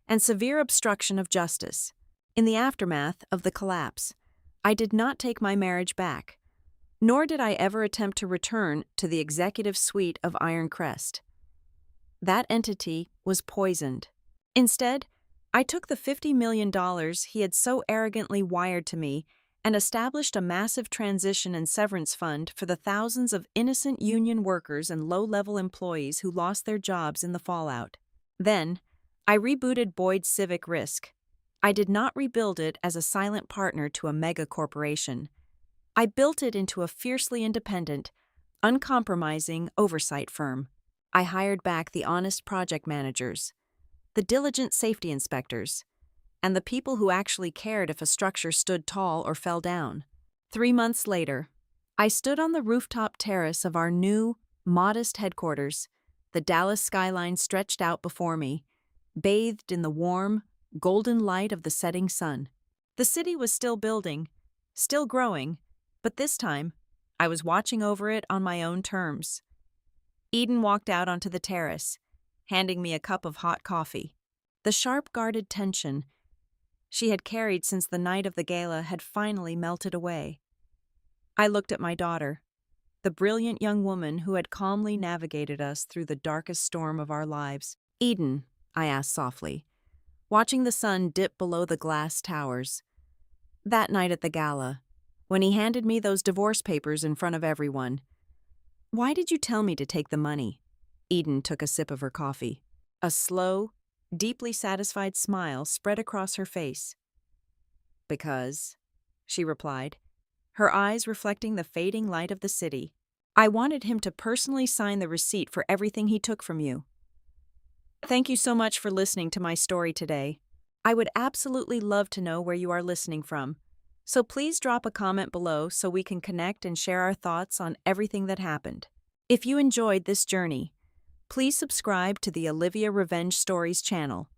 and severe obstruction of justice. In the aftermath of the collapse, I did not take my marriage back, nor did I ever attempt to return to the executive suite of Ironcrest. That entity was poisoned. Instead, I took the $50 million he had so arrogantly wired to me and established a massive transition and severance fund for the thousands of innocent union workers and low-level employees who lost their jobs in the fallout. Then, I rebooted Boyd's Civic Risk. I did not rebuild it as a silent partner to a mega corporation. I built it into a fiercely independent, uncompromising oversight firm. I hired back the honest project managers, the diligent safety inspectors, and the people who actually cared if a structure stood tall or fell down. 3 months later, I stood on the rooftop terrace of our new, modest headquarters. The Dallas skyline stretched out before me, bathed in the warm, golden light of the setting sun. The city was still building, still growing, but this time, I was watching over it on my own terms. Eden walked out onto the terrace, handing me a cup of hot coffee. The sharp-guarded tension she had carried since the night of the gala had finally melted away. I looked at my daughter, the brilliant young woman who had calmly navigated us through the darkest storm of our lives. "Eden," I asked softly, watching the sun dip below the glass towers. That night at the gala, when he handed me those divorce papers in front of everyone, "Why did you tell me to take the money?" Eden took a sip of her coffee. A slow, deeply satisfied smile spread across her face. "Because," she replied, her eyes reflecting the fading light of the city, "I wanted him to personally sign the receipt for everything he took from you." Thank you so much for listening to my story today. I would absolutely love to know where you are listening from, So please drop a comment below so we can connect and share our thoughts on everything that happened. If you enjoyed this journey, please subscribe to the Olivia Revenge Stories channel.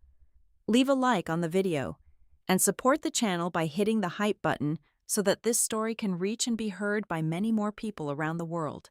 Leave a like on the video and support the channel by hitting the hype button so that this story can reach and be heard by many more people around the world.